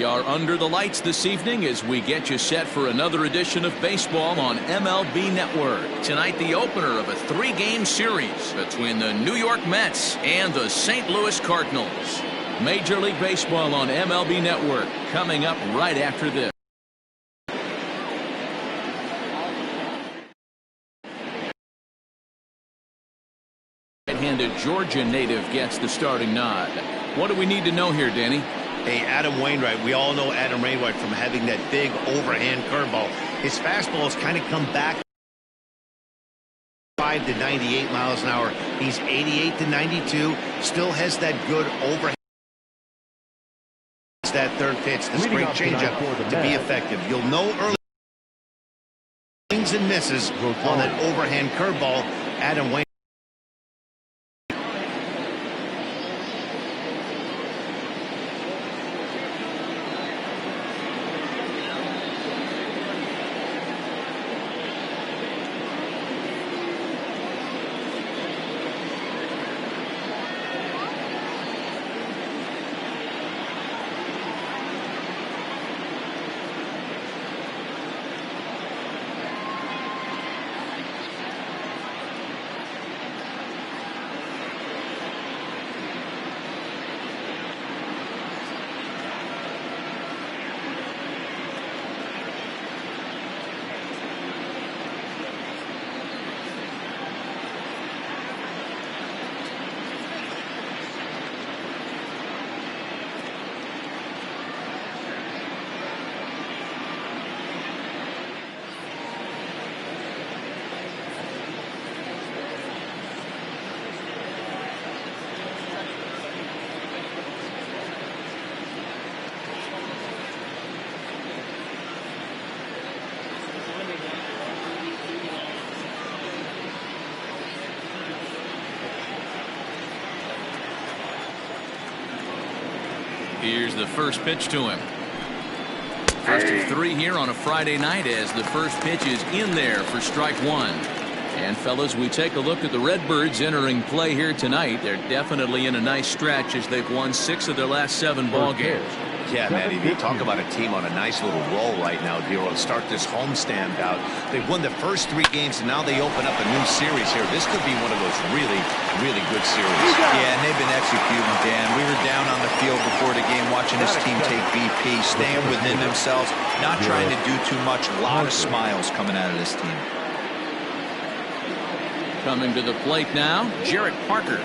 We are under the lights this evening as we get you set for another edition of baseball on MLB Network. Tonight, the opener of a 3-game series between the New York Mets and the St. Louis Cardinals. Major League Baseball on MLB Network coming up right after this. Right-handed Georgia native gets the starting nod. What do we need to know here, Danny? Hey, Adam Wainwright. We all know Adam Wainwright from having that big overhand curveball. His fastball has kind of come back 5 to 98 miles an hour. He's 88 to 92. Still has that good overhand. That third pitch, the straight changeup, to be effective. You'll know early swings and misses on that overhand curveball. Adam Wainwright. Here's the first pitch to him. First of 3 here on a Friday night as the first pitch is in there for strike 1. And fellas, we take a look at the Redbirds entering play here tonight. They're definitely in a nice stretch as they've won 6 of their last 7 ball games. Yeah, Matty, you talk about a team on a nice little roll right now, Dero, to start this homestand out. They've won the first 3 games, and now they open up a new series here. This could be one of those really, really good series. Yeah, and they've been executing, Dan. We were down on the field before the game watching this team take BP, staying within themselves, not trying to do too much. A lot of smiles coming out of this team. Coming to the plate now, Jarrett Parker.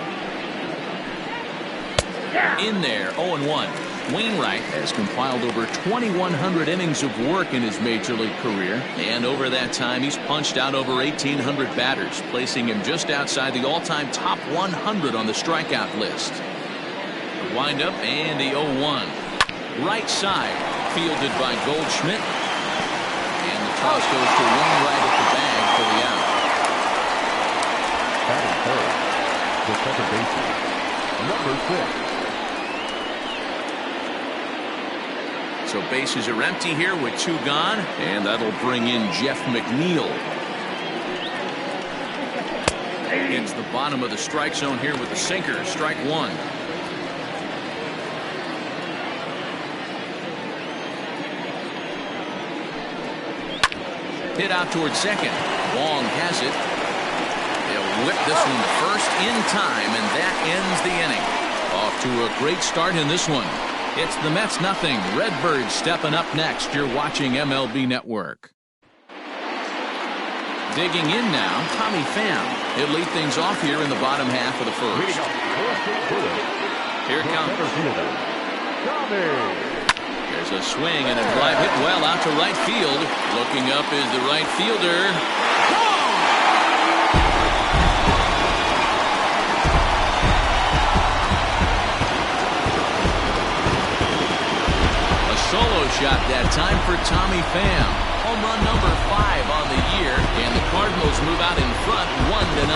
In there, 0-1. Wainwright has compiled over 2,100 innings of work in his major league career, and over that time he's punched out over 1,800 batters, placing him just outside the all-time top 100 on the strikeout list. The windup and the 0-1. Right side, fielded by Goldschmidt, and the toss goes to Wainwright at the bag for the out. Batting third, the second baseman, number 6. So bases are empty here with 2 gone, and that'll bring in Jeff McNeil. Hits the bottom of the strike zone here with the sinker, strike 1. Hit out towards second. Wong has it. They'll whip this one to first in time, and that ends the inning. Off to a great start in this one. It's the Mets nothing. Redbirds stepping up next. You're watching MLB Network. Digging in now, Tommy Pham. He'll lead things off here in the bottom half of the first. Here it comes. There's a swing and a drive hit well out to right field. Looking up is the right fielder. Solo shot that time for Tommy Pham. Home run number 5 on the year, and the Cardinals move out in front 1-0.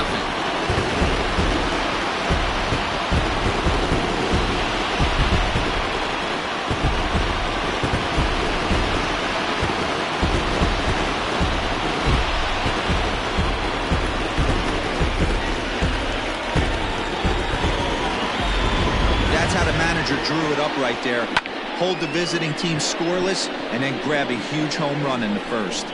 That's how the manager drew it up right there. hold the visiting team scoreless, and then grab a huge home run in the first.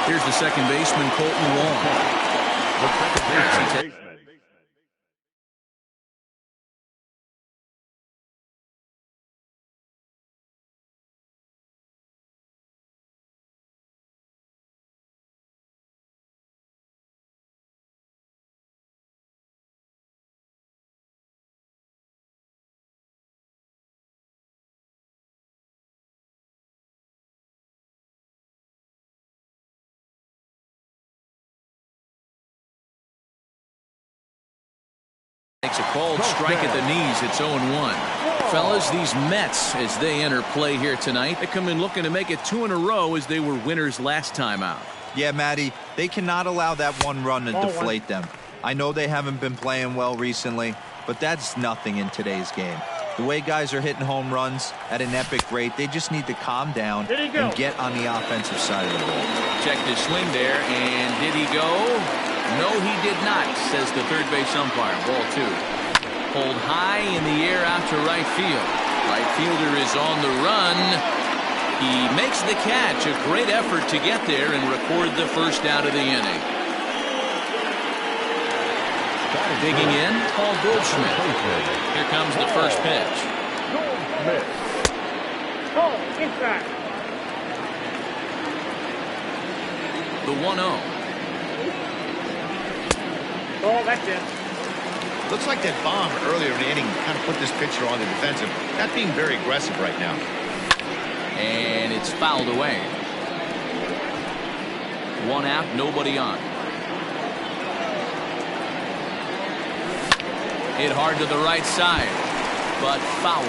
Here's the second baseman, Colton Wong. The second baseman. Takes a called strike at the knees. It's 0-1. Fellas, these Mets, as they enter play here tonight, they come in looking to make it 2 in a row as they were winners last time out. Yeah, Matty, they cannot allow that one run to deflate them. I know they haven't been playing well recently, but that's nothing in today's game. The way guys are hitting home runs at an epic rate, they just need to calm down and get on the offensive side of the ball. Checked his swing there, and did he go? No, he did not, says the third base umpire. Ball 2. Pulled high in the air out to right field. Right fielder is on the run. He makes the catch. A great effort to get there and record the first out of the inning. Digging in, Paul Goldschmidt. Here comes the first pitch. The 1-0. Oh, that's it. Looks like that bomb earlier in the inning kind of put this pitcher on the defensive. Not being very aggressive right now. And it's fouled away. 1 out, nobody on. Hit hard to the right side, but foul.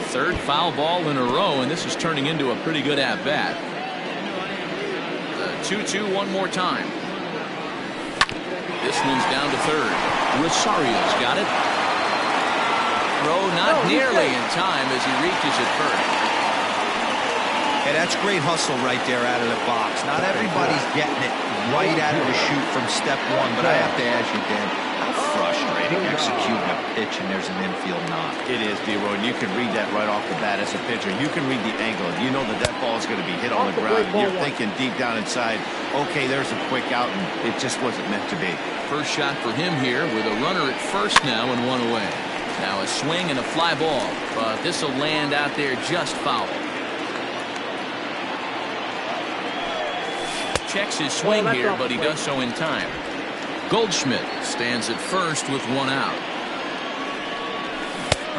Third foul ball in a row, and this is turning into a pretty good at-bat. The 2-2 one more time. This one's down to third. Rosario's got it. Throw not nearly in time as he reaches it first. Hey, that's great hustle right there out of the box. Not everybody's getting it right out of the chute from step one, but I have to ask you, Dan, how frustrating executing a pitch and there's an infield knock. It is, D-Roy, and you can read that right off the bat as a pitcher. You can read the angle. You know that that ball is going to be hit on the ground. And you're thinking deep down inside, okay, there's a quick out, and it just wasn't meant to be. First shot for him here with a runner at first now and 1 away. Now a swing and a fly ball, but this will land out there just foul. Checks his swing here, but he does so in time. Goldschmidt stands at first with 1 out.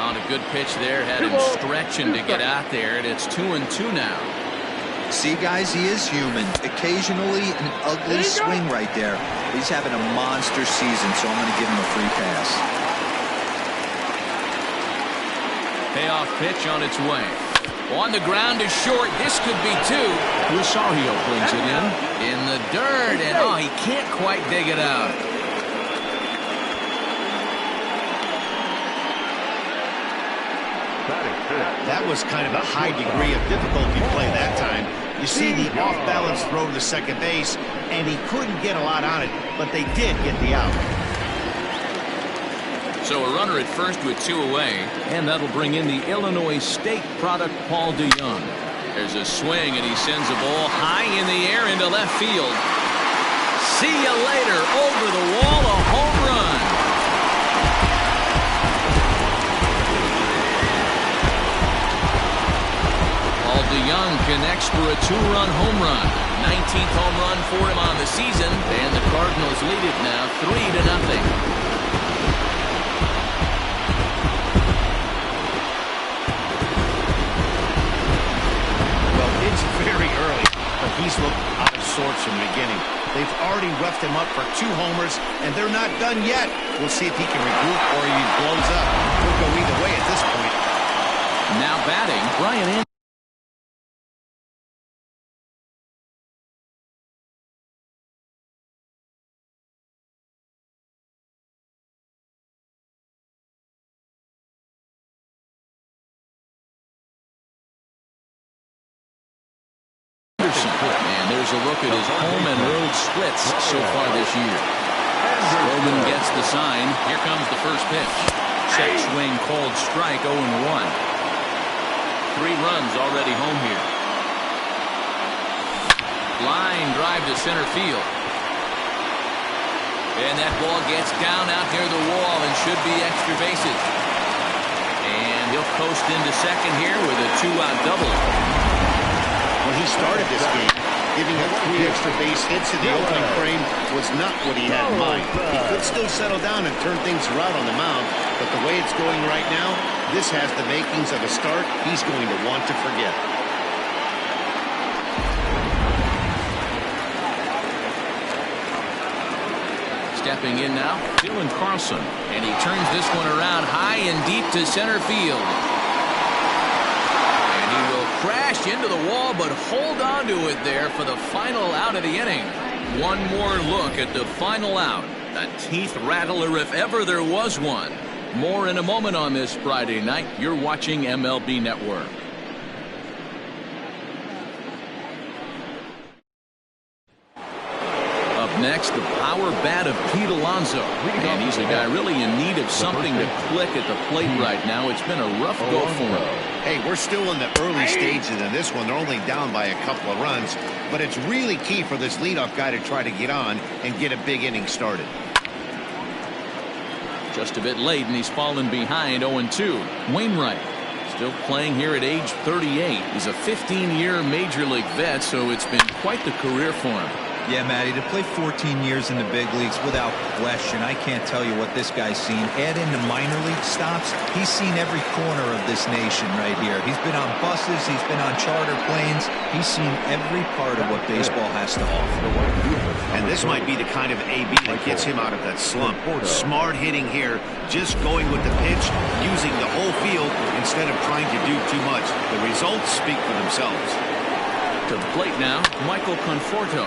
On a good pitch there, had him stretching to get out there, and it's 2-2 now. See, guys, he is human. Occasionally an ugly swing right there. He's having a monster season, so I'm going to give him a free pass. Payoff pitch on its way. On the ground is short. This could be 2. Rosario brings it in the dirt, and oh, he can't quite dig it out. That was kind of a high degree of difficulty play that time. You see the off-balance throw to second base, and he couldn't get a lot on it, but they did get the out. So a runner at first with 2 away, and that'll bring in the Illinois State product, Paul DeYoung. There's a swing, and he sends a ball high in the air into left field. See you later. Over the wall, a home run. Paul DeYoung connects for a 2-run home run. 19th home run for him on the season, and the Cardinals lead it now 3-0. It's very early, but he's looked out of sorts from the beginning. They've already roughed him up for 2 homers, and they're not done yet. We'll see if he can regroup or he blows up. Could go either way at this point. Now batting, Brian Anderson. And there's a look at his home and road splits so far this year. Roman gets the sign. Here comes the first pitch. Check swing called strike, 0-1. 3 runs already home here. Line drive to center field. And that ball gets down out near the wall and should be extra bases. And he'll coast into second here with a 2-out double. When he started this game, giving up 3 extra base hits in the opening frame was not what he had in mind. He could still settle down and turn things around on the mound, but the way it's going right now, this has the makings of a start he's going to want to forget. Stepping in now, Dylan Carlson, and he turns this one around high and deep to center field. And he will crash into the wall, but hold on to it there for the final out of the inning. One more look at the final out. A teeth rattler if ever there was one. More in a moment on this Friday night. You're watching MLB Network. Next, the power bat of Pete Alonso. And he's a guy really in need of something to click at the plate right now. It's been a rough go for him. Hey, we're still in the early stages of this one. They're only down by a couple of runs. But it's really key for this leadoff guy to try to get on and get a big inning started. Just a bit late, and he's fallen behind 0-2. Wainwright still playing here at age 38. He's a 15-year Major League vet, so it's been quite the career for him. Yeah, Matty, to play 14 years in the big leagues without question, I can't tell you what this guy's seen. Add in the minor league stops, he's seen every corner of this nation right here. He's been on buses, he's been on charter planes, he's seen every part of what baseball has to offer. And this might be the kind of AB that gets him out of that slump. Smart hitting here, just going with the pitch, using the whole field instead of trying to do too much. The results speak for themselves. To the plate now, Michael Conforto.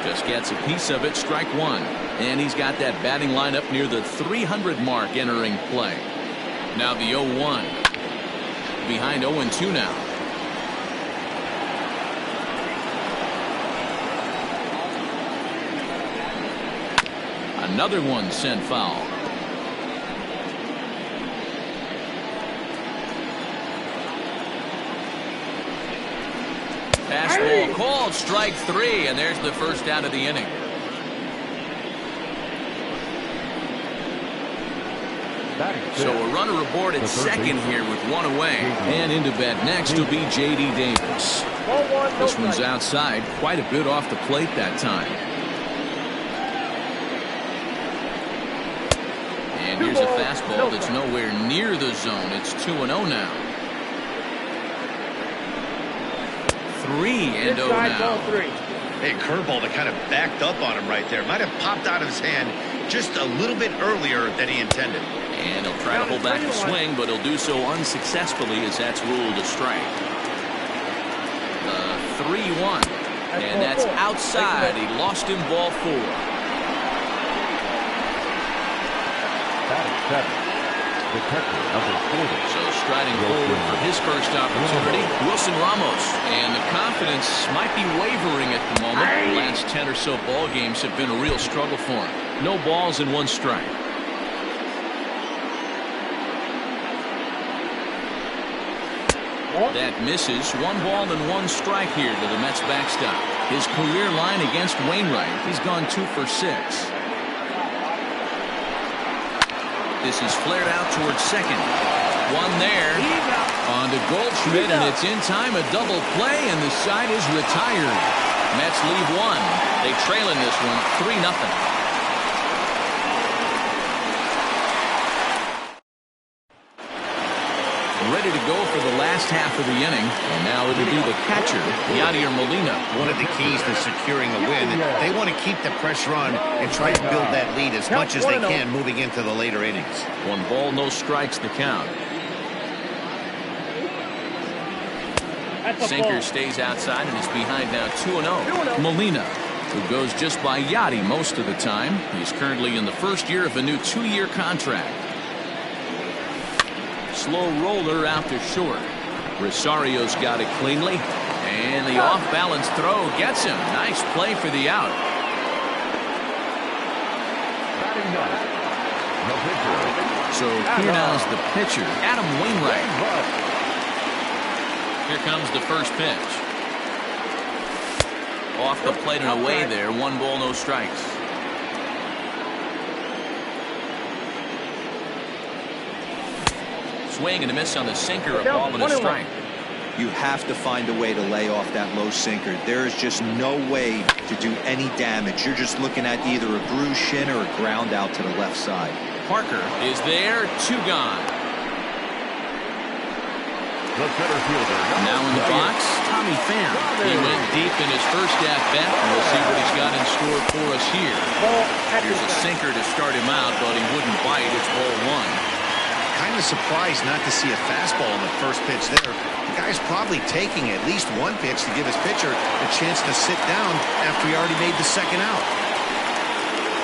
Just gets a piece of it, strike 1. And he's got that batting lineup near the 300 mark entering play. Now the 0-1. Behind 0-2 now. Another one sent foul. Fastball called, strike 3, and there's the first out of the inning. So a runner aboard at second here with 1 away. And into bat next will be J.D. Davis. This one's outside, quite a bit off the plate that time. And here's a fastball that's nowhere near the zone. It's 2-0 now. 3-0 now. Hey, curveball that kind of backed up on him right there. Might have popped out of his hand just a little bit earlier than he intended. And he'll try to hold back the swing, but he'll do so unsuccessfully as that's ruled a strike. The 3-1. And that's outside. He lost him ball 4. Detector number 40. So striding forward for his first opportunity, Wilson Ramos. And the confidence might be wavering at the moment. The last 10 or so ball games have been a real struggle for him. No balls and 1 strike. That misses. 1 ball and 1 strike here to the Mets backstop. His career line against Wainwright, he's gone 2 for 6. This is flared out towards second. 1 there. On to Goldschmidt, and it's in time. A double play, and the side is retired. Mets leave 1. They trail in this one 3-0. Ready to go for the last half of the inning. And now it'll be the catcher, Yadier Molina. One of the keys to securing a win, they want to keep the pressure on and try to build that lead as much as they can moving into the later innings. 1 ball, no strikes the count. Sinker stays outside and is behind now 2-0. Molina, who goes just by Yadi most of the time. He's currently in the first year of a new 2-year contract. Slow roller out to short. Rosario's got it cleanly. And the off-balance throw gets him. Nice play for the out. So here now is the pitcher, Adam Wainwright. Here comes the first pitch. Off the plate and away there. 1 ball, no strikes. Swing and a miss on the sinker. A ball and a strike. You have to find a way to lay off that low sinker. There is just no way to do any damage. You're just looking at either a bruised shin or a ground out to the left side. Parker is there. 2 gone. Now in the box, Tommy Pham. He went deep in his first at-bat. We'll see what he's got in store for us here. Here's a sinker to start him out, but he wouldn't bite. It's ball 1. Kind of surprised not to see a fastball on the first pitch there. The guy's probably taking at least 1 pitch to give his pitcher a chance to sit down after he already made the second out.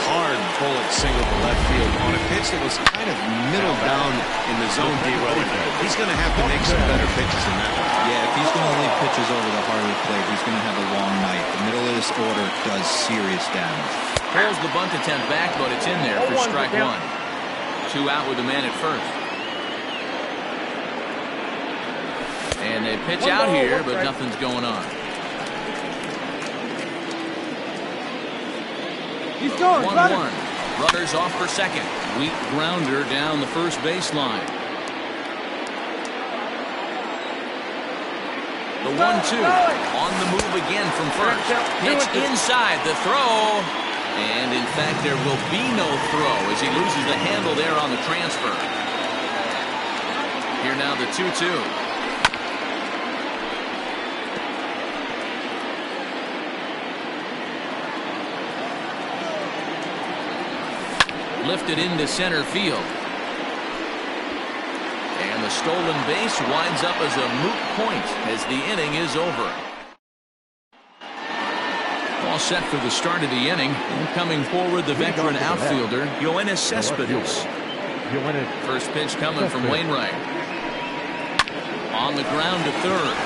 Hard bullet single to left field on a pitch that was kind of middle down in the zone, D-Row. He's going to have to make some better pitches than that one. Yeah, if he's going to leave pitches over the heart of the plate, he's going to have a long night. The middle of this order does serious damage. Pulls the bunt attempt back, but it's in there for strike 1. 2 out with the man at first. And they pitch out here, but nothing's going on. He's going. 1-1. Runners off for second. Weak grounder down the first baseline. The 1-2 on the move again from first. Pitch inside the throw. And in fact, there will be no throw as he loses the handle there on the transfer. Here now the 2-2. Lifted into center field. And the stolen base winds up as a moot point as the inning is over. All set for the start of the inning. And coming forward, the veteran outfielder, Yoenis Cespedes. First pitch coming from Wainwright. On the ground to third.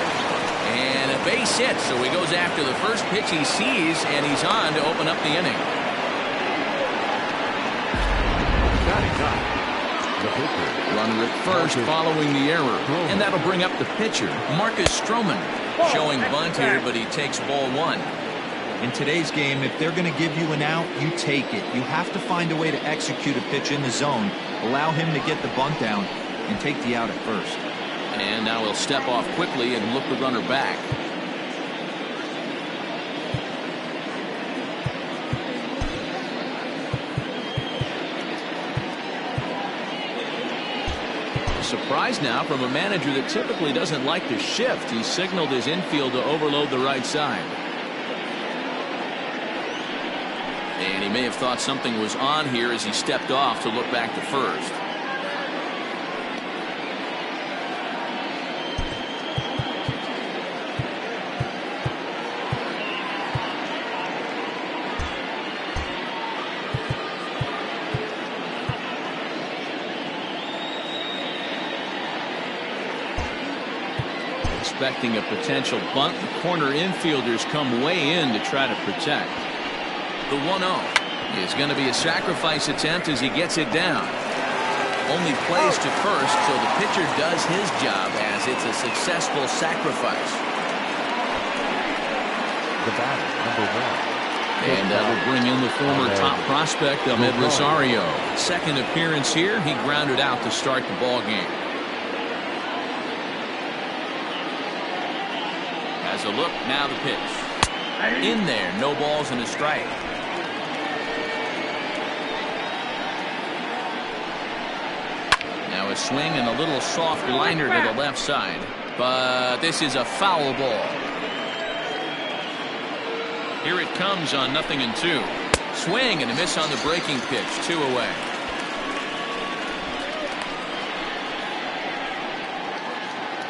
And a base hit, so he goes after the first pitch he sees, and he's on to open up the inning. Runner at first following the error. And that'll bring up the pitcher, Marcus Stroman. Showing bunt here, but he takes ball 1. In today's game, if they're going to give you an out, you take it. You have to find a way to execute a pitch in the zone, allow him to get the bunt down, and take the out at first. And now he'll step off quickly and look the runner back. Surprise now from a manager that typically doesn't like to shift. He signaled his infield to overload the right side. And he may have thought something was on here as he stepped off to look back to first. Expecting a potential bunt. The corner infielders come way in to try to protect. The 1-0 is going to be a sacrifice attempt as he gets it down. Only plays to first, so the pitcher does his job as it's a successful sacrifice. The batter, number 1. And that'll bring in the former top prospect, Ahmed Rosario. Second appearance here, he grounded out to start the ball game. As a look, now the pitch. In there, no balls and a strike. Now a swing and a little soft liner to the left side. But this is a foul ball. Here it comes on 0-2. Swing and a miss on the breaking pitch. 2 away.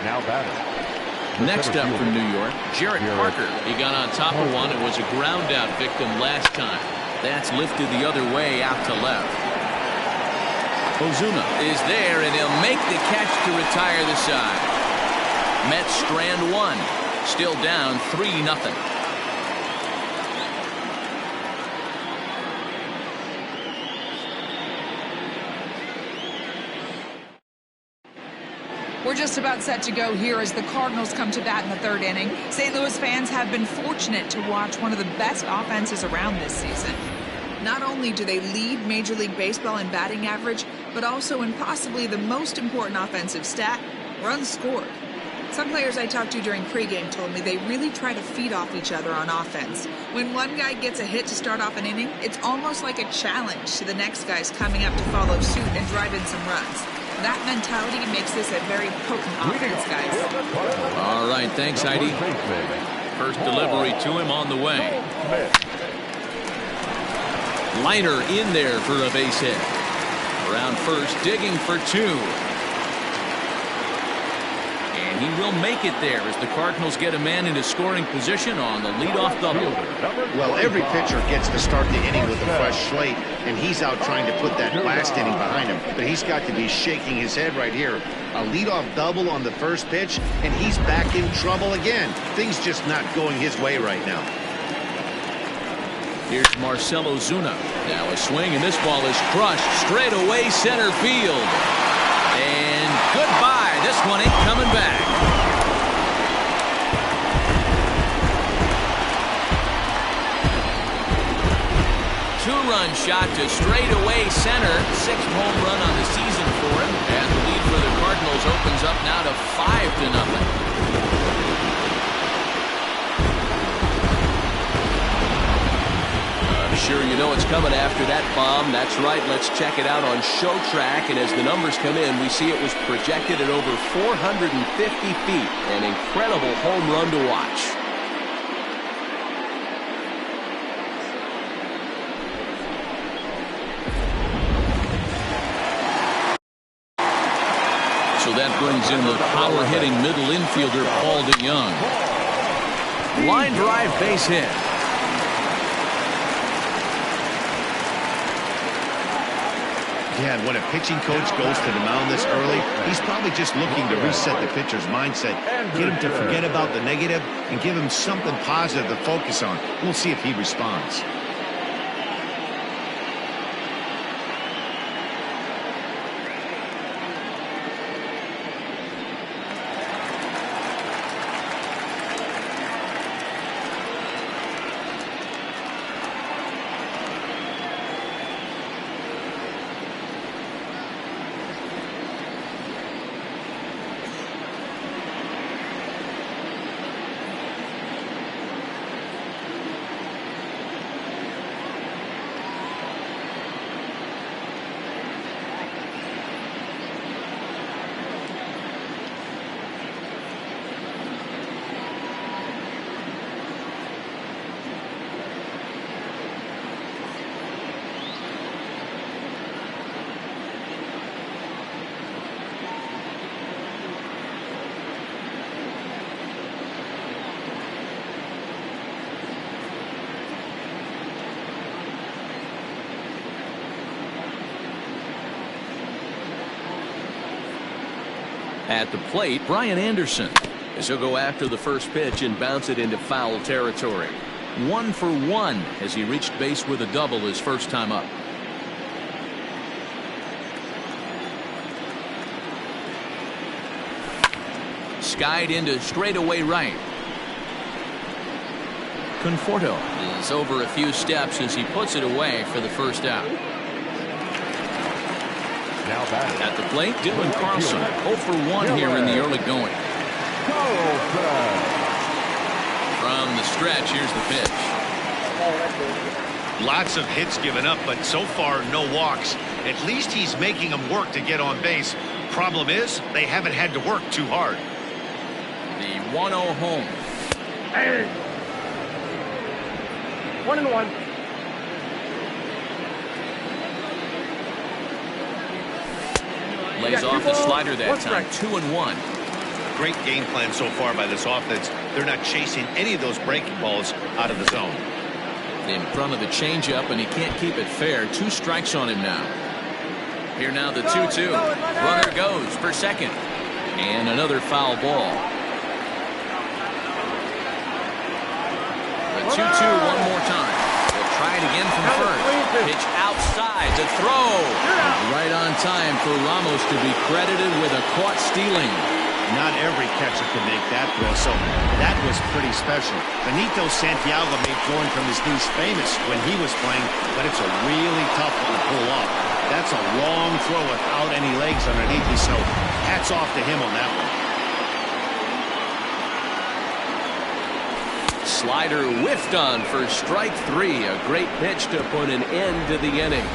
Now batter. Next up from New York, Jarrett Parker. He got on top of one and was a ground out victim last time. That's lifted the other way out to left. Ozuna is there, and he'll make the catch to retire the side. Mets strand 1. Still down 3-0. We're just about set to go here as the Cardinals come to bat in the third inning. St. Louis fans have been fortunate to watch one of the best offenses around this season. Not only do they lead Major League Baseball in batting average, but also in possibly the most important offensive stat, runs scored. Some players I talked to during pregame told me they really try to feed off each other on offense. When one guy gets a hit to start off an inning, it's almost like a challenge to the next guys coming up to follow suit and drive in some runs. That mentality makes this a very potent offense, guys. All right, thanks, Heidi. First delivery to him on the way. Liner in there for a base hit. Around first, digging for 2. And he will make it there as the Cardinals get a man into scoring position on the leadoff double. Well, every pitcher gets to start the inning with a fresh slate, and he's out trying to put that last inning behind him. But he's got to be shaking his head right here. A leadoff double on the first pitch, and he's back in trouble again. Things just not going his way right now. Here's Marcell Ozuna. Now a swing, and this ball is crushed straight away center field. And goodbye. This one ain't coming back. Two-run shot to straightaway center. 6th home run on the season for him. And the lead for the Cardinals opens up now to 5-0. Sure, you know it's coming after that bomb. That's right. Let's check it out on Show Track. And as the numbers come in, we see it was projected at over 450 feet. An incredible home run to watch. So that brings in the power-hitting middle infielder, Paul DeYoung. Line drive base hit. Yeah, and when a pitching coach goes to the mound this early, he's probably just looking to reset the pitcher's mindset, get him to forget about the negative, and give him something positive to focus on. We'll see if he responds. At the plate, Brian Anderson, as he'll go after the first pitch and bounce it into foul territory. 1 for 1 as he reached base with a double his first time up. Skied into straightaway right. Conforto is over a few steps as he puts it away for the first out. At the plate, Dylan Carlson, 0 for 1 here in the early going. From the stretch, here's the pitch. Lots of hits given up, but so far no walks. At least he's making them work to get on base. Problem is, they haven't had to work too hard. The 1-0 home. Hey. 1-1. Lays off the slider that time. 2-1. Great game plan so far by this offense. They're not chasing any of those breaking balls out of the zone. In front of the changeup, and he can't keep it fair. 2 strikes on him now. Here now the 2-2. Runner goes for second. And another foul ball. The 2-2 one more time. They'll try it again from first. Pitch outside to throw. Right on time for Ramos to be credited with a caught stealing. Not every catcher can make that throw, so that was pretty special. Benito Santiago made throwing from his knees famous when he was playing, but it's a really tough one to pull off. That's a long throw without any legs underneath you, so hats off to him on that one. Slider whiffed on for strike 3. A great pitch to put an end to the inning.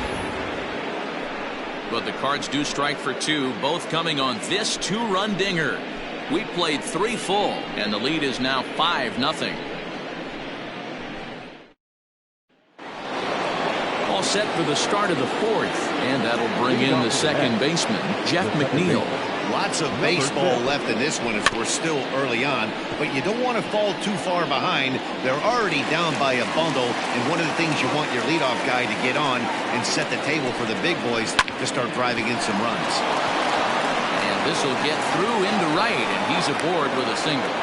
But the Cards do strike for 2, both coming on this 2-run dinger. We played 3 full, and the lead is now 5-0. All set for the start of the 4th, and that'll bring in the second baseman, Jeff McNeil. Lots of baseball left in this one as we're still early on, but you don't want to fall too far behind. They're already down by a bundle, and one of the things you want your leadoff guy to get on and set the table for the big boys to start driving in some runs. And this will get through into right, and he's aboard with a single.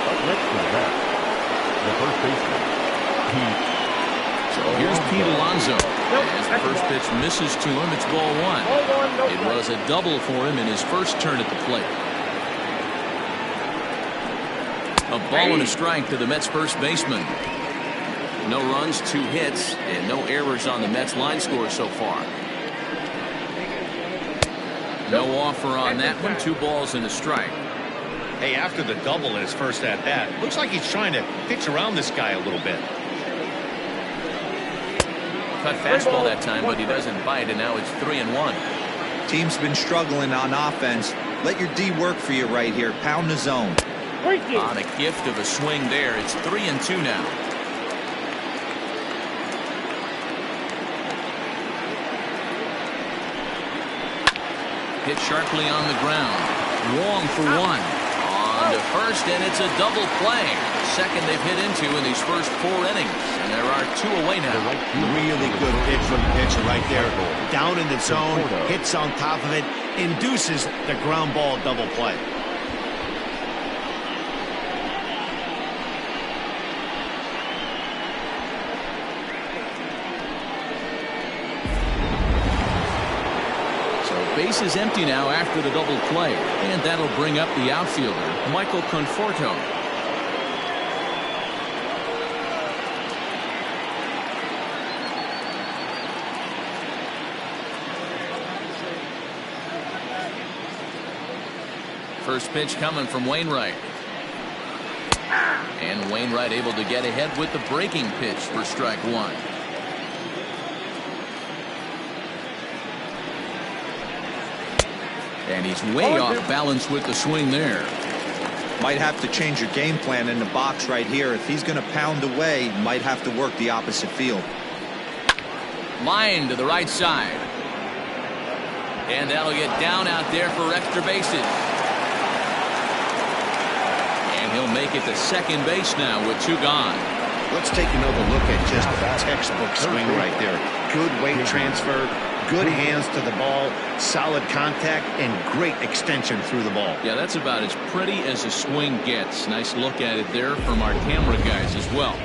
Up next to the bat, the first baseman, Pete. So here's Pete Alonso. As the first pitch misses to him, it's ball 1. It was a double for him in his first turn at the plate. A ball and a strike to the Mets first baseman. No runs, 2 hits, and no errors on the Mets line score so far. No offer on that one. 2 balls and a strike. Hey, after the double in his first at-bat, looks like he's trying to pitch around this guy a little bit. Cut fastball that time, but he doesn't bite, and now it's 3-1. Team's been struggling on offense. Let your D work for you right here. Pound the zone. On a gift of a swing there, it's 3-2 now. Hit sharply on the ground. Wong for 1. On to first, and it's a double play. Second they've hit into in these first 4 innings, and there are 2 away now. Really good pitch from the pitcher right there. Down in the zone, hits on top of it, induces the ground ball double play. Base is empty now after the double play, and that'll bring up the outfielder, Michael Conforto. First pitch coming from Wainwright. And Wainwright able to get ahead with the breaking pitch for strike 1. And he's way off balance with the swing there. Might have to change your game plan in the box right here. If he's going to pound away, might have to work the opposite field. Line to the right side. And that'll get down out there for extra bases. And he'll make it to second base now with 2 gone. Let's take another look at just a textbook swing right there. Good weight transfer, good hands to the ball, solid contact, and great extension through the ball. Yeah, that's about as pretty as a swing gets. Nice look at it there from our camera guys as well.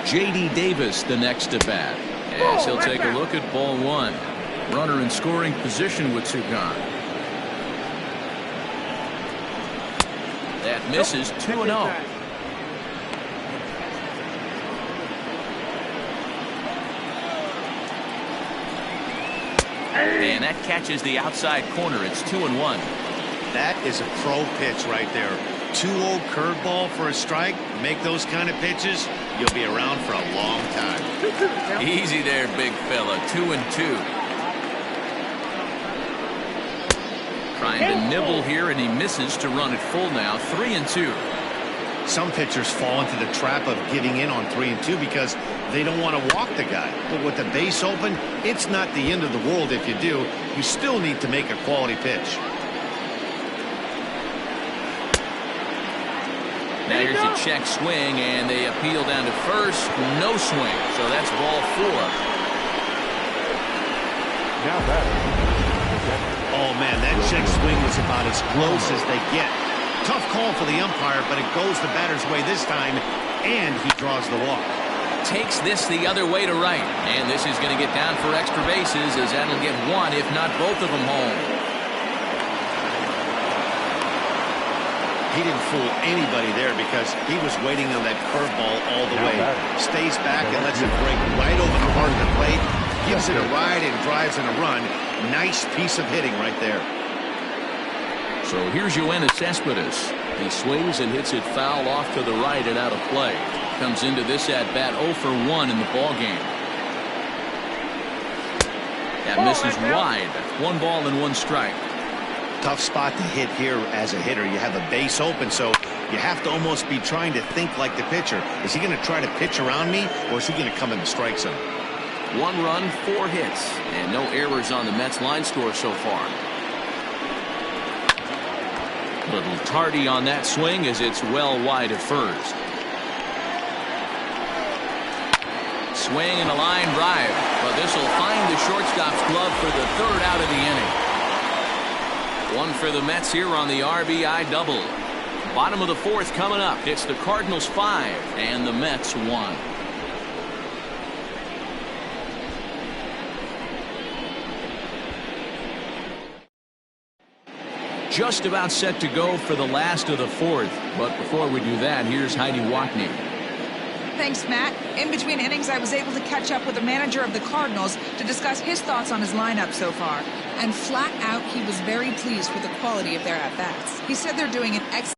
J.D. Davis the next to bat, as he'll take a look at ball 1. Runner in scoring position with 2 gone. That misses. 2-0. And that catches the outside corner. It's 2-1. That is a pro pitch right there. 2-0 curveball for a strike. Make those kind of pitches, you'll be around for a long time. Easy there, big fella. 2-2. Trying to nibble here, and he misses to run it full now. 3-2. Some pitchers fall into the trap of giving in on 3-2 because they don't want to walk the guy. But with the base open, it's not the end of the world if you do. You still need to make a quality pitch. Now here's a check swing, and they appeal down to first. No swing, so that's ball 4. Now that. Oh, man, that check swing was about as close as they get. Tough call for the umpire, but it goes the batter's way this time, and he draws the walk. Takes this the other way to right, and this is going to get down for extra bases, as that'll get one, if not both of them, home. He didn't fool anybody there because he was waiting on that curveball all the way. Stays back and lets it break right over the heart of the plate. Gives it a ride and drives in a run. Nice piece of hitting right there. So here's Yoenis Cespedes. He swings and hits it foul off to the right and out of play. Comes into this at-bat 0 for 1 in the ballgame. That misses wide. 1 ball and 1 strike. Tough spot to hit here as a hitter. You have a base open, so you have to almost be trying to think like the pitcher. Is he going to try to pitch around me, or is he going to come in the strike zone? 1 run, 4 hits, and no errors on the Mets line score so far. Little tardy on that swing as it's well wide of first. Swing and a line drive, but this will find the shortstop's glove for the 3rd out of the inning. 1 for the Mets here on the RBI double. Bottom of the 4th coming up. It's the Cardinals 5 and the Mets 1. Just about set to go for the last of the 4th. But before we do that, here's Heidi Watney. Thanks, Matt. In between innings, I was able to catch up with the manager of the Cardinals to discuss his thoughts on his lineup so far. And flat out, he was very pleased with the quality of their at-bats. He said they're doing an excellent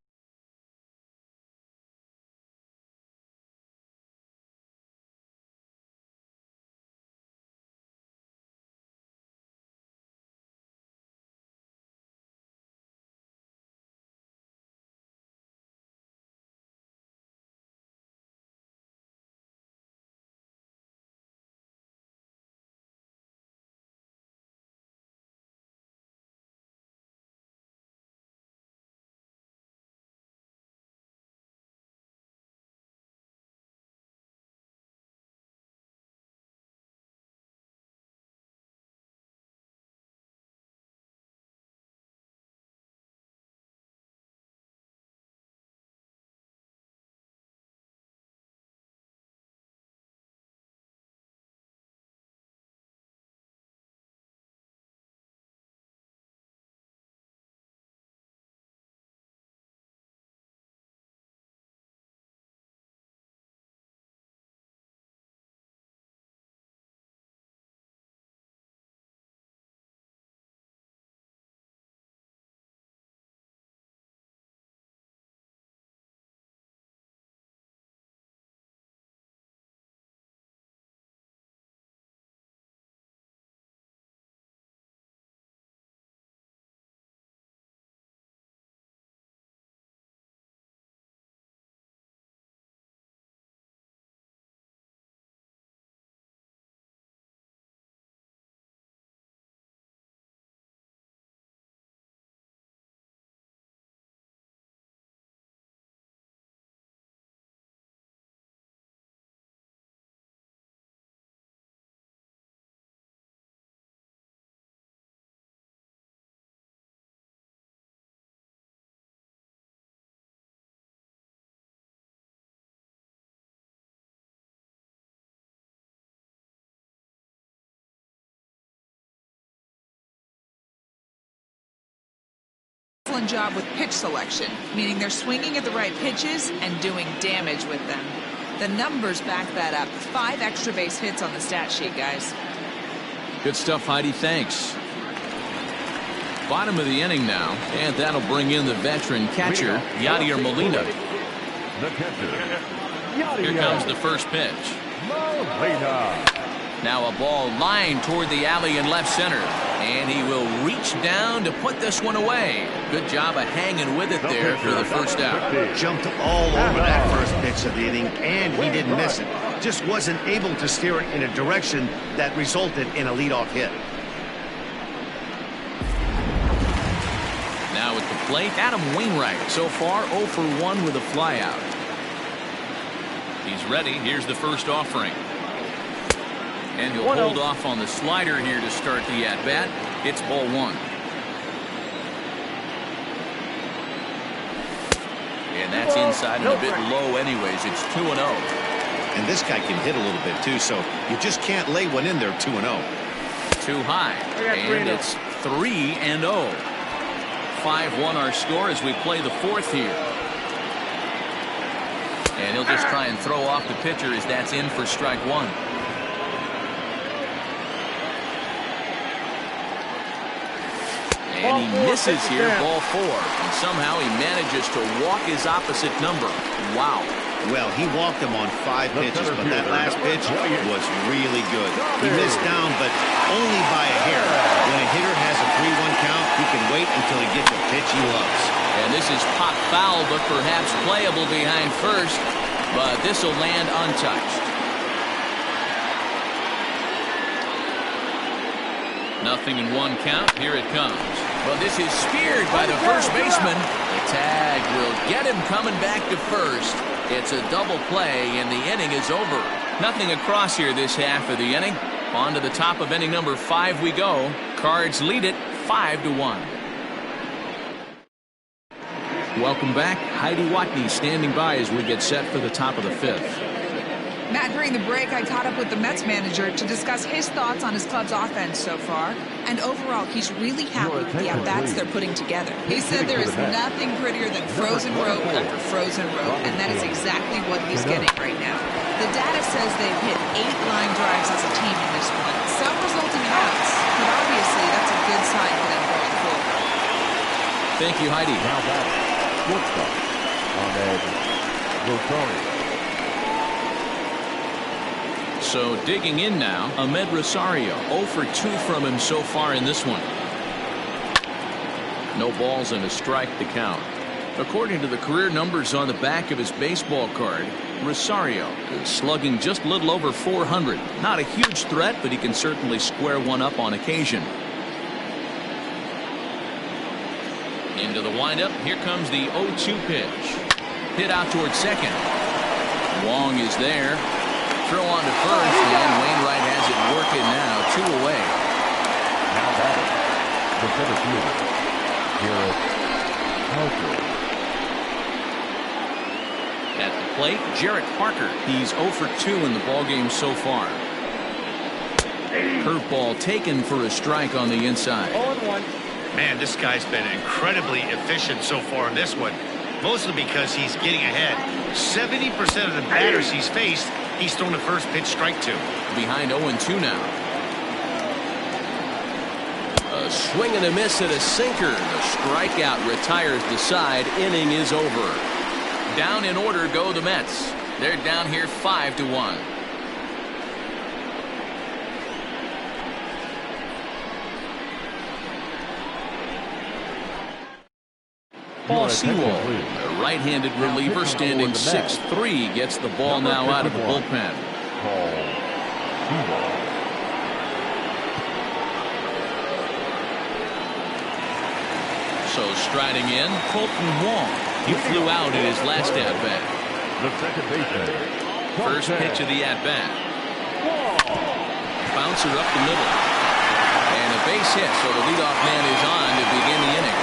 job with pitch selection, meaning they're swinging at the right pitches and doing damage with them. The numbers back that up. 5 extra base hits on the stat sheet, guys. Good stuff, Heidi. Thanks. Bottom of the inning now, and that'll bring in the veteran catcher, Yadier Molina. The catcher. Here comes the first pitch. Molina. Now a ball lined toward the alley in left center, and he will reach down to put this one away. Good job of hanging with it there for the first out. Jumped all over that first pitch of the inning, and he didn't miss it. Just wasn't able to steer it in a direction that resulted in a leadoff hit. Now at the plate, Adam Wainwright. So far 0 for 1 with a flyout. He's ready. Here's the first offering. And he'll hold off on the slider here to start the at-bat. It's ball one. And that's inside and a bit low anyways. It's 2-0. And this guy can hit a little bit too, so you just can't lay one in there 2-0. Too high. And it's 3-0. 5-1 our score as we play the fourth here. And he'll just try and throw off the pitcher as that's in for strike one. And he misses here, ball four. And somehow he manages to walk his opposite number. Wow. Well, he walked him on 5 pitches, but that last pitch was really good. He missed down, but only by a hair. When a hitter has a 3-1 count, he can wait until he gets a pitch he loves. And this is pop foul, but perhaps playable behind first. But this will land untouched. Nothing in one count. Here it comes. Well, this is speared by the first baseman. The tag will get him coming back to first. It's a double play, and the inning is over. Nothing across here this half of the inning. On to the top of inning number 5 we go. Cards lead it 5-1. Welcome back. Heidi Watney standing by as we get set for the top of the 5th. Matt, during the break, I caught up with the Mets manager to discuss his thoughts on his club's offense so far. And overall, he's really happy with the at-bats they're putting together. He said there is nothing prettier than frozen rope after frozen rope, and that is exactly what he's getting right now. The data says they've hit 8 line drives as a team in this one. Some resulting in outs, but obviously that's a good sign for them going forward. Thank you, Heidi. Now back, shortstop, Ahmed Rosario. So digging in now, Ahmed Rosario. 0 for 2 from him so far in this one. No balls and a strike to count. According to the career numbers on the back of his baseball card, Rosario is slugging just a little over 400. Not a huge threat, but he can certainly square one up on occasion. Into the windup. Here comes the 0-2 pitch. Hit out towards second. Wong is there. Throw on to first, and Wainwright has it working now. 2 away. Now batting, the center fielder, Garrett Parker. At the plate, Jarrett Parker. He's 0 for 2 in the ballgame so far. Curveball taken for a strike on the inside. 0-1. Man, this guy's been incredibly efficient so far in this one. Mostly because he's getting ahead. 70% of the batters he's faced, he's thrown the first pitch strike to. Behind 0-2 now. A swing and a miss at a sinker. The strikeout retires the side. Inning is over. Down in order go the Mets. They're down here 5-1. Paul Sewell, a right-handed reliever standing 6'3", gets the ball now out of the bullpen. Paul Sewell. So striding in, Colton Wong. He flew out in his last at-bat. The second baseman. First pitch of the at-bat. Bouncer up the middle. And a base hit, so the leadoff man is on to begin the inning.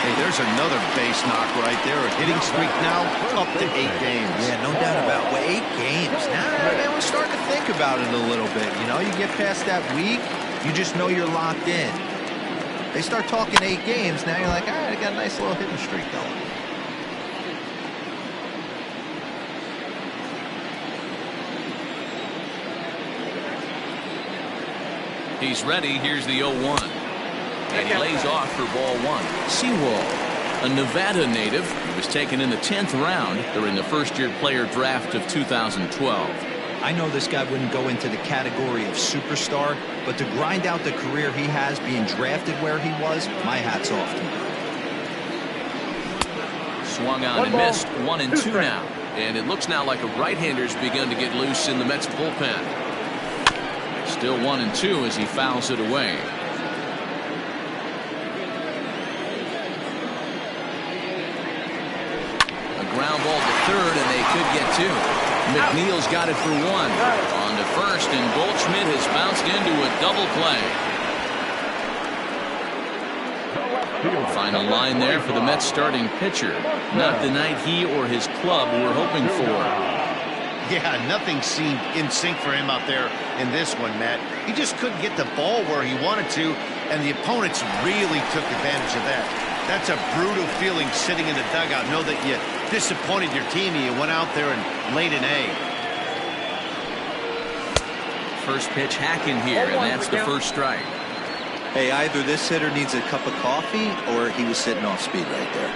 Hey, there's another base knock right there. A hitting streak now up to 8 games. Yeah, no doubt about it. 8 games. Now, man, we're starting to think about it a little bit. You know, you get past that week, you just know you're locked in. They start talking 8 games, now you're like, all right, I got a nice little hitting streak going. He's ready. Here's the 0-1. And he lays off for ball 1. Sewell, a Nevada native. He was taken in the 10th round during the first-year player draft of 2012. I know this guy wouldn't go into the category of superstar, but to grind out the career he has being drafted where he was, my hat's off to him. Swung on and missed. 1-2 now. And it looks now like a right-hander's begun to get loose in the Mets bullpen. Still 1-2 as he fouls it away. Ground ball could get two. McNeil's got it for one. On to first, and Goldschmidt has bounced into a double play. Final line there for the Mets starting pitcher. Not the night he or his club were hoping for. Yeah, nothing seemed in sync for him out there in this one, Matt. He just couldn't get the ball where he wanted to, and the opponents really took advantage of that. That's a brutal feeling sitting in the dugout. Know that you disappointed your team and you went out there and laid an egg. First pitch hacking here, and that's the first strike. Hey, either this hitter needs a cup of coffee or he was sitting off speed right there.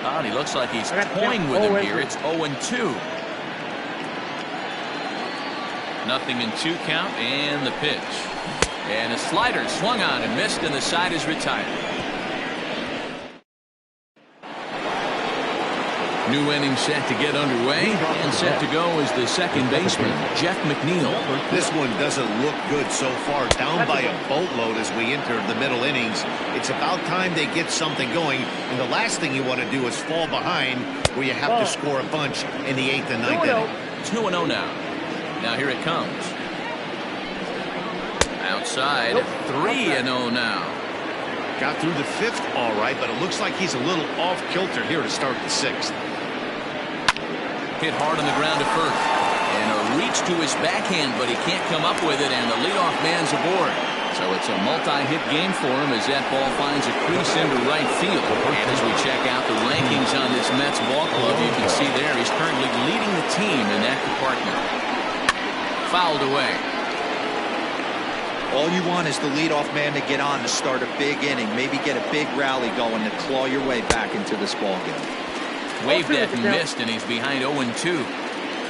Oh, and he looks like he's toying with him here. It's 0-2. Nothing in 2 count, and the pitch. And a slider swung on and missed, and the side is retired. New inning set to get underway, and set to go is the second baseman, Jeff McNeil. This one doesn't look good so far. Down by a boatload as we enter the middle innings. It's about time they get something going, and the last thing you want to do is fall behind where you have to score a bunch in the 8th and 9th inning. 2-0 now. Now here it comes. Outside, 3-0 now. Got through the 5th all right, but it looks like he's a little off kilter here to start the 6th. Hit hard on the ground to first. And a reach to his backhand, but he can't come up with it, and the leadoff man's aboard. So it's a multi-hit game for him as that ball finds a crease into right field. And as we check out the rankings on this Mets ball club, you can see there he's currently leading the team in that department. Fouled away. All you want is the leadoff man to get on to start a big inning, maybe get a big rally going to claw your way back into this ball game. Waved at and missed, and he's behind 0-2.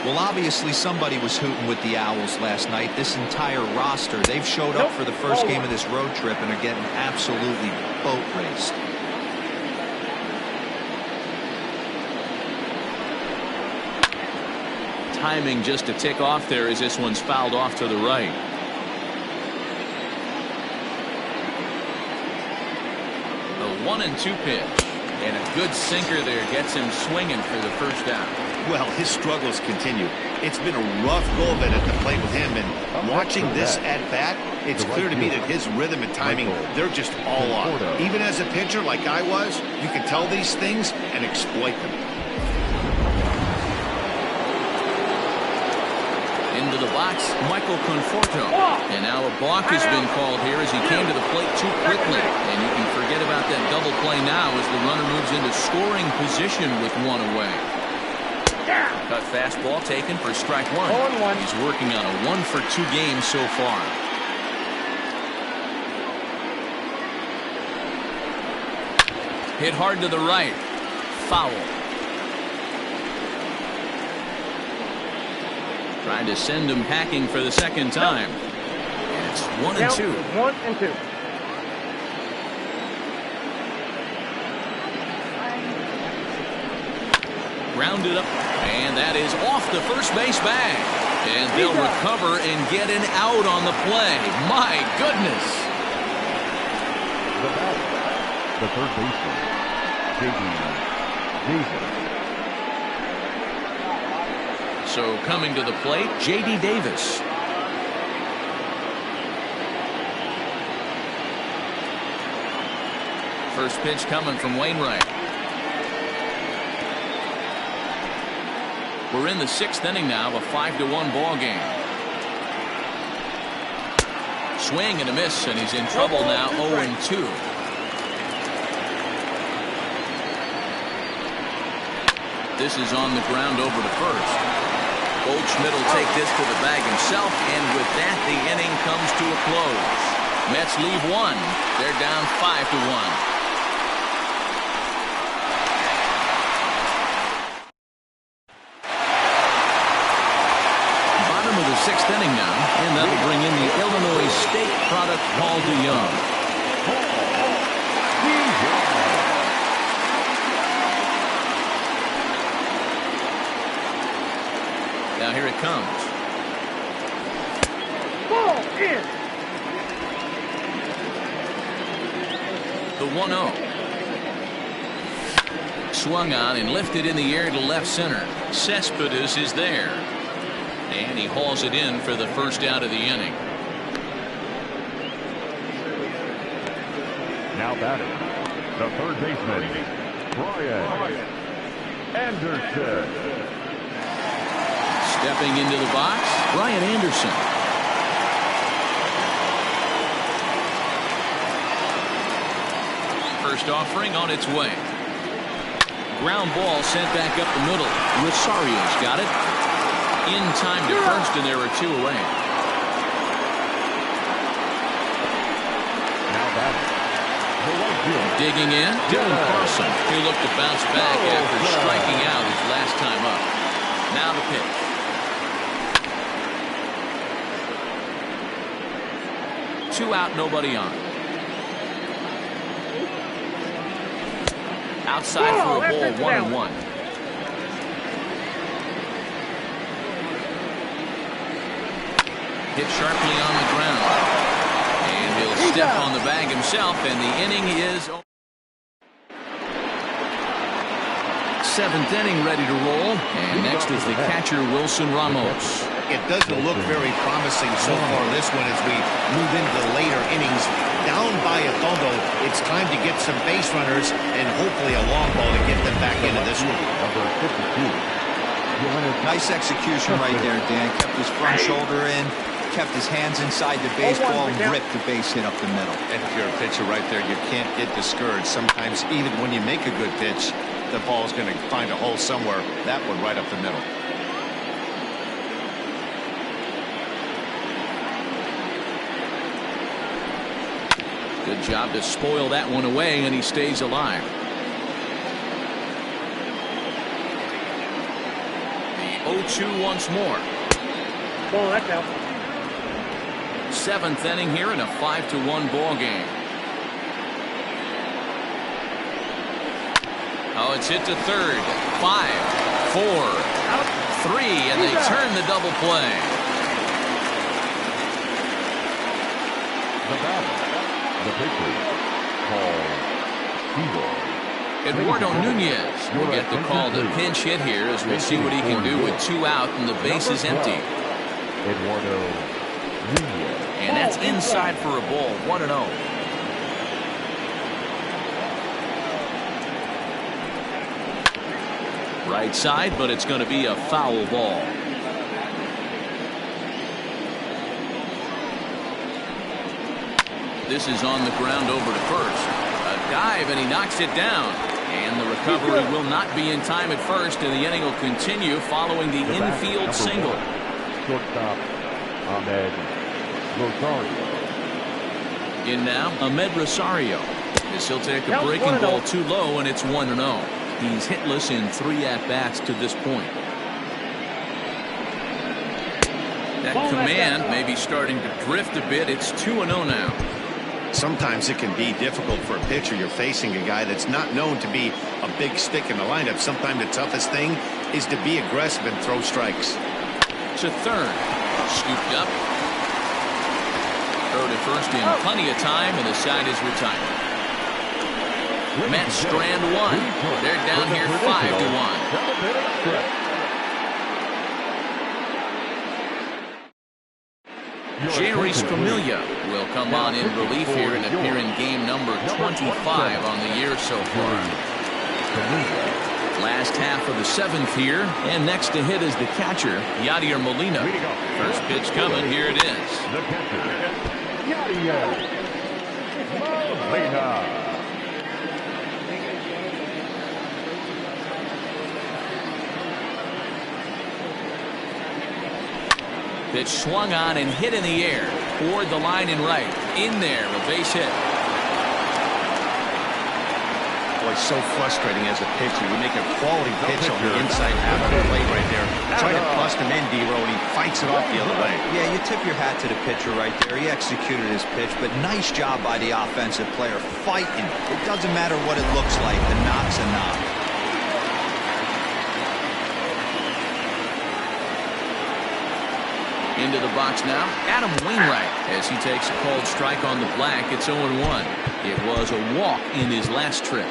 Well, obviously somebody was hooting with the Owls last night. This entire roster, they've showed up for the first game of this road trip and are getting absolutely boat raced. Timing just a tick off there as this one's fouled off to the right. The 1-2 pitch. And a good sinker there gets him swinging for the first out. Well, his struggles continue. It's been a rough go of it at the plate with him, and watching this at bat, it's clear to me that his rhythm and timing, they're just all off. Even as a pitcher like I was, you can tell these things and exploit them. Into the box, Michael Conforto. And now a balk has been called here as he came to the plate too quickly. And you can forget about that double play now as the runner moves into scoring position with one away. Cut fastball taken for strike one. He's working on a 1-for-2 game so far. Hit hard to the right. Foul. Trying to send him packing for the second time. And it's 1-2. 1-2. Grounded up, and that is off the first base bag. And they'll recover and get an out on the play. My goodness. The third baseman, J.D. Davis. So coming to the plate, J.D. Davis. First pitch coming from Wainwright. We're in the 6th inning now, a 5-1 ball game. Swing and a miss, and he's in trouble now, 0-2. This is on the ground over to first. Goldschmidt will take this to the bag himself, and with that, the inning comes to a close. Mets leave one. They're down 5-1. Bottom of the 6th inning now, and that'll bring in the Illinois State product, Paul DeYoung. Now here it comes. Ball in. The 1-0. swung on and lifted in the air to left center. Cespedes is there. And he hauls it in for the first out of the inning. Now batting, the third baseman, Brian Anderson. Stepping into the box, Brian Anderson. First offering on its way. Ground ball sent back up the middle. Rosario's got it. In time to first, and there are two away. Now batting, the right field. Digging in, Dylan Carlson. He looked to bounce back after striking out his last time up. Now the pitch. 2 out, nobody on. Outside for a ball, 1-1. Hit sharply on the ground. And he'll step on the bag himself, and the inning is over. 7th inning ready to roll. And next is the catcher, Wilson Ramos. It doesn't look very promising so far this one as we move into the later innings. Down by a total, it's time to get some base runners and hopefully a long ball to get them back into this one. Number 52. Nice execution right there, Dan. Kept his front shoulder in, kept his hands inside the baseball, and ripped the base hit up the middle. And if you're a pitcher right there, you can't get discouraged. Sometimes even when you make a good pitch, the ball's going to find a hole somewhere. That one right up the middle. Good job to spoil that one away, and he stays alive. The 0-2 once more. Ball, that counts. 7th inning here in a 5-1 ball game. Oh, it's hit to third. 5, 4, 3, and they turn the double play. The batter, the pitcher, Paul Steele. Eduardo Nunez will get the call to pinch hit here, as we'll see what he can do with 2 out and the base is empty. Eduardo Nunez. And that's inside for a ball, 1-0. Right side, but it's going to be a foul ball. This is on the ground over to first. A dive, and he knocks it down. And the recovery will not be in time at first, and the inning will continue following the infield single. Shortstop, Ahmed Rosario. In now, Ahmed Rosario. As he'll take a breaking ball too low, and it's 1-0. He's hitless in 3 at-bats to this point. That command may be starting to drift a bit. It's 2-0 now. Sometimes it can be difficult for a pitcher. You're facing a guy that's not known to be a big stick in the lineup. Sometimes the toughest thing is to be aggressive and throw strikes. To third. Scooped up. Throw to first in plenty of time, and the side is retired. Mets strand 1. They're down here 5-1. Jerry Scammiglia will come on in relief here and appear in game number 25 on the year so far. Last half of the 7th here, and next to hit is the catcher, Yadier Molina. First pitch coming, here it is. The catcher, Yadier Molina. Pitch swung on and hit in the air toward the line and right. In there, a base hit. Boy, so frustrating as a pitcher. You make a quality pitch on the inside half of the plate right there. Try to bust him in, D-Row, and he fights it off the other way. Yeah, you tip your hat to the pitcher right there. He executed his pitch, but nice job by the offensive player fighting. It doesn't matter what it looks like. The knock's a knock. Into the box now, Adam Wainwright, as he takes a called strike on the black. It's 0-1. It was a walk in his last trip.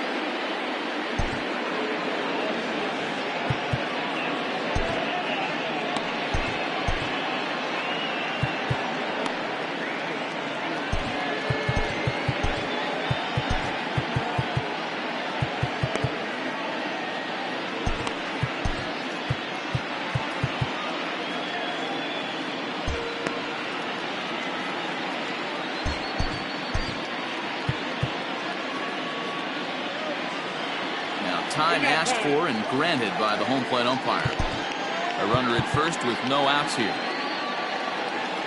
Now time asked for and granted by the home plate umpire. A runner at first with no outs here.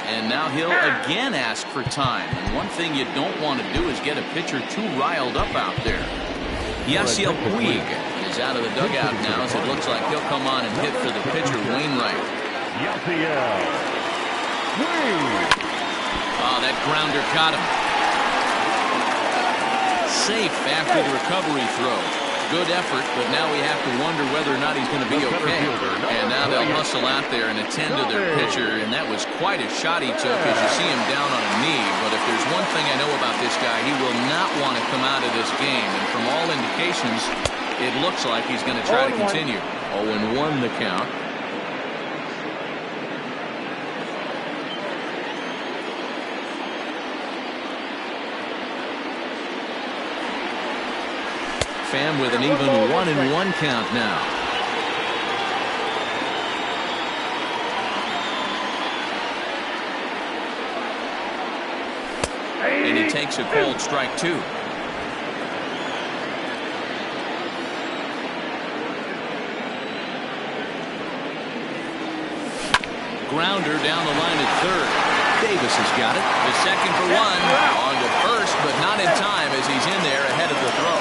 And now he'll again ask for time. And one thing you don't want to do is get a pitcher too riled up out there. Yasiel Puig is out of the dugout now, as it looks like he'll come on and hit for the pitcher, Wainwright. Yasiel Puig. Oh, that grounder got him. Safe after the recovery throw. Good effort, but now we have to wonder whether or not he's going to be okay. And now they'll hustle out there and attend to their pitcher, and that was quite a shot he took as you see him down on a knee. But if there's one thing I know about this guy, he will not want to come out of this game. And from all indications, it looks like he's going to try to continue. 0-1 the count. Pham with an even 1-1 count now. And he takes a cold strike two. Grounder down the line at third. Davis has got it. The second for one. On to first, but not in time as he's in there ahead of the throw.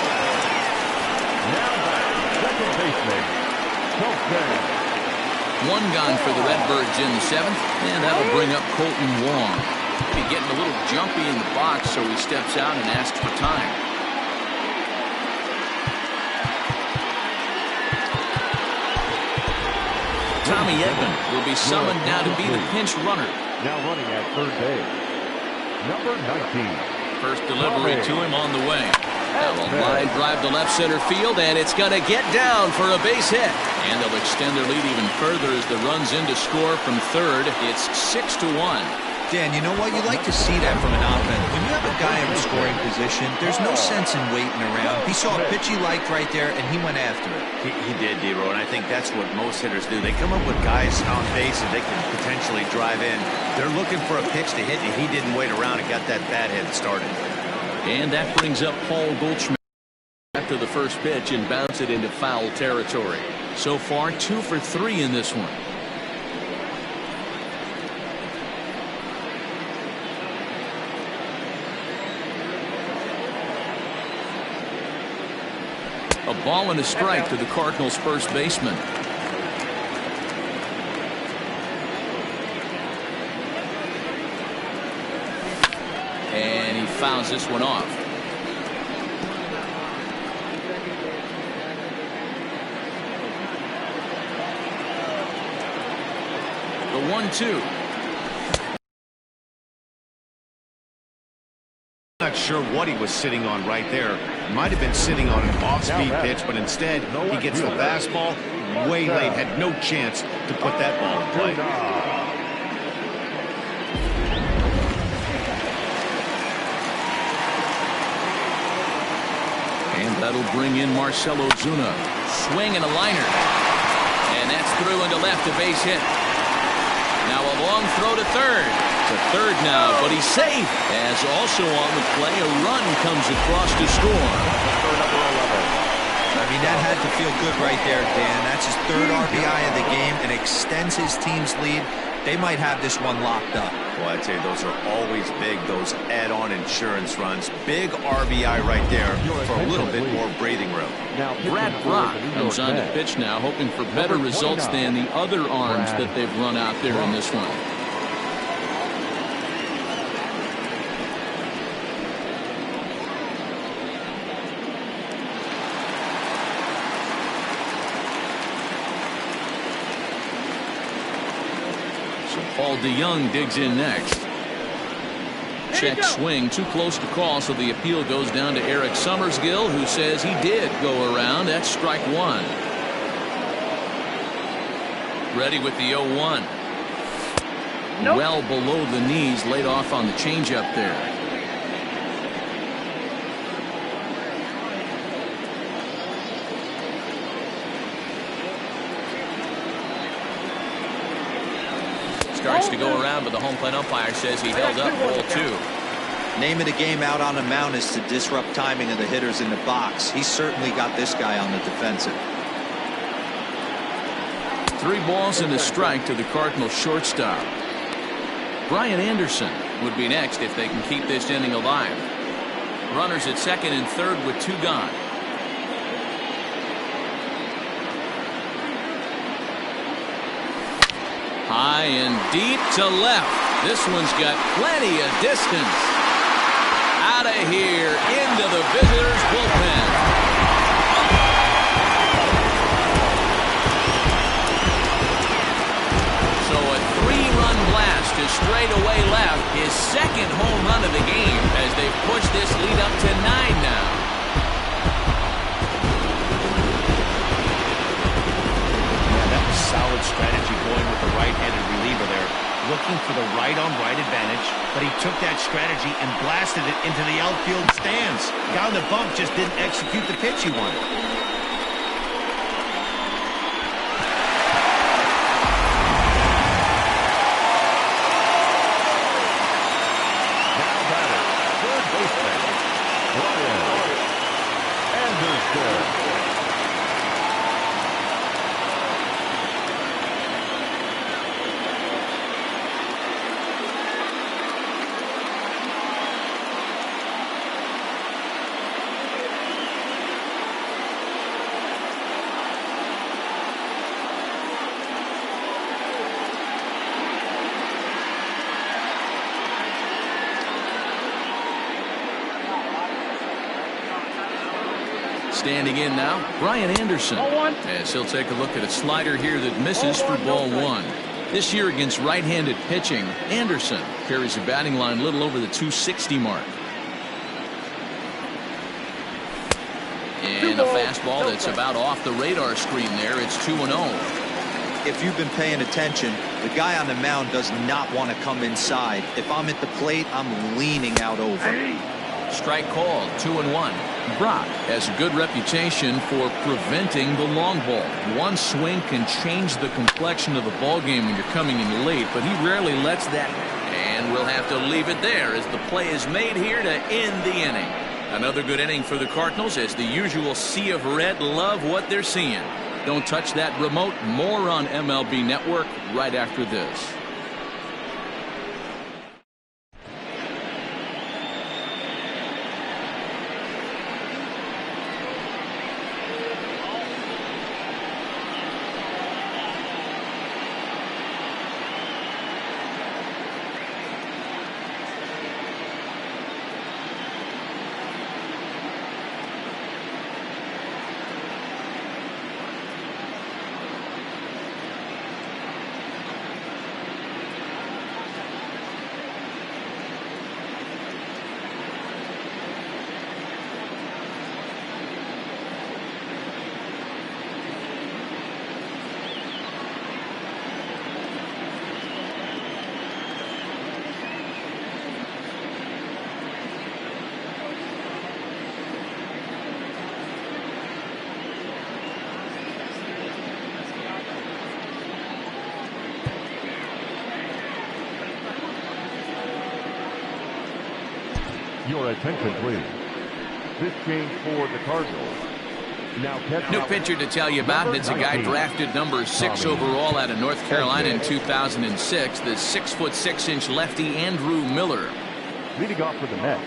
Second baseman, Colton. One gone for the Redbirds in the seventh, and that'll bring up Colton Wong. Maybe getting a little jumpy in the box, so he steps out and asks for time. Tommy Edman will be summoned now to be the pinch runner. Now running at third base, number 19. First delivery to him on the way. Now a line drive to left center field, and it's going to get down for a base hit. And they'll extend their lead even further as the runs in to score from third. It's 6-1. Dan, you know what? You like to see that from an offense. When you have a guy in a scoring position, there's no sense in waiting around. He saw a pitch he liked right there, and he went after it. He did, D-Row, and I think that's what most hitters do. They come up with guys on base that they can potentially drive in. They're looking for a pitch to hit, and he didn't wait around and got that bat hit started. And that brings up Paul Goldschmidt after the first pitch and bounce it into foul territory. So far, 2 for 3 in this one. A ball and a strike to the Cardinals' first baseman. And he fouls this one off. The 1-2. Not sure what he was sitting on right there. Might have been sitting on an off-speed pitch, but instead he gets the fastball way late. Had no chance to put that ball in play. And that'll bring in Marcell Ozuna. Swing and a liner. And that's through into left, a base hit. Now a long throw to third. To third now, but he's safe. As also on the play, a run comes across to score. I mean, that had to feel good right there, Dan. That's his third RBI of the game and extends his team's lead. They might have this one locked up. Well, I'd say those are always big, those add-on insurance runs. Big RBI right there for a little bit more breathing room. Brad Brock comes on to pitch now, hoping for better results than the other arms that they've run out there in this one. Paul DeYoung digs in next. Check swing, too close to call, so the appeal goes down to Eric Summersgill, who says he did go around. That's strike one. Ready with the 0-1. Nope. Well below the knees, laid off on the changeup there. Starts to go around, but the home plate umpire says he held up ball 2. Name of the game out on the mound is to disrupt timing of the hitters in the box. He's certainly got this guy on the defensive. 3 balls and a strike to the Cardinals shortstop. Brian Anderson would be next if they can keep this inning alive. Runners at second and third with 2 gone. High and deep to left. This one's got plenty of distance. Out of here into the visitors' bullpen. So a 3-run blast to straightaway left, his second home run of the game as they've pushed this lead up to 9 now. Solid strategy going with the right-handed reliever there, looking for the right-on-right advantage, but he took that strategy and blasted it into the outfield stands. Down the bump, just didn't execute the pitch he wanted. Now batter, third baseman, Brian Anderson. Standing in now, Brian Anderson, as he'll take a look at a slider here that misses for ball 1. This year against right-handed pitching, Anderson carries a batting line a little over the 260 mark. And a fastball that's about off the radar screen there. It's 2-0. If you've been paying attention, the guy on the mound does not want to come inside. If I'm at the plate, I'm leaning out over. Strike called, 2-1. Brock has a good reputation for preventing the long ball. One swing can change the complexion of the ball game when you're coming in late, but he rarely lets that. And we'll have to leave it there as the play is made here to end the inning. Another good inning for the Cardinals as the usual sea of red love what they're seeing. Don't touch that remote. More on MLB Network right after this. Your attention, please. This change for the Cardinals. Now new pitcher to tell you about. It's a guy drafted number 6 overall out of North Carolina in 2006. The 6'6" lefty Andrew Miller. Leading off for the Mets.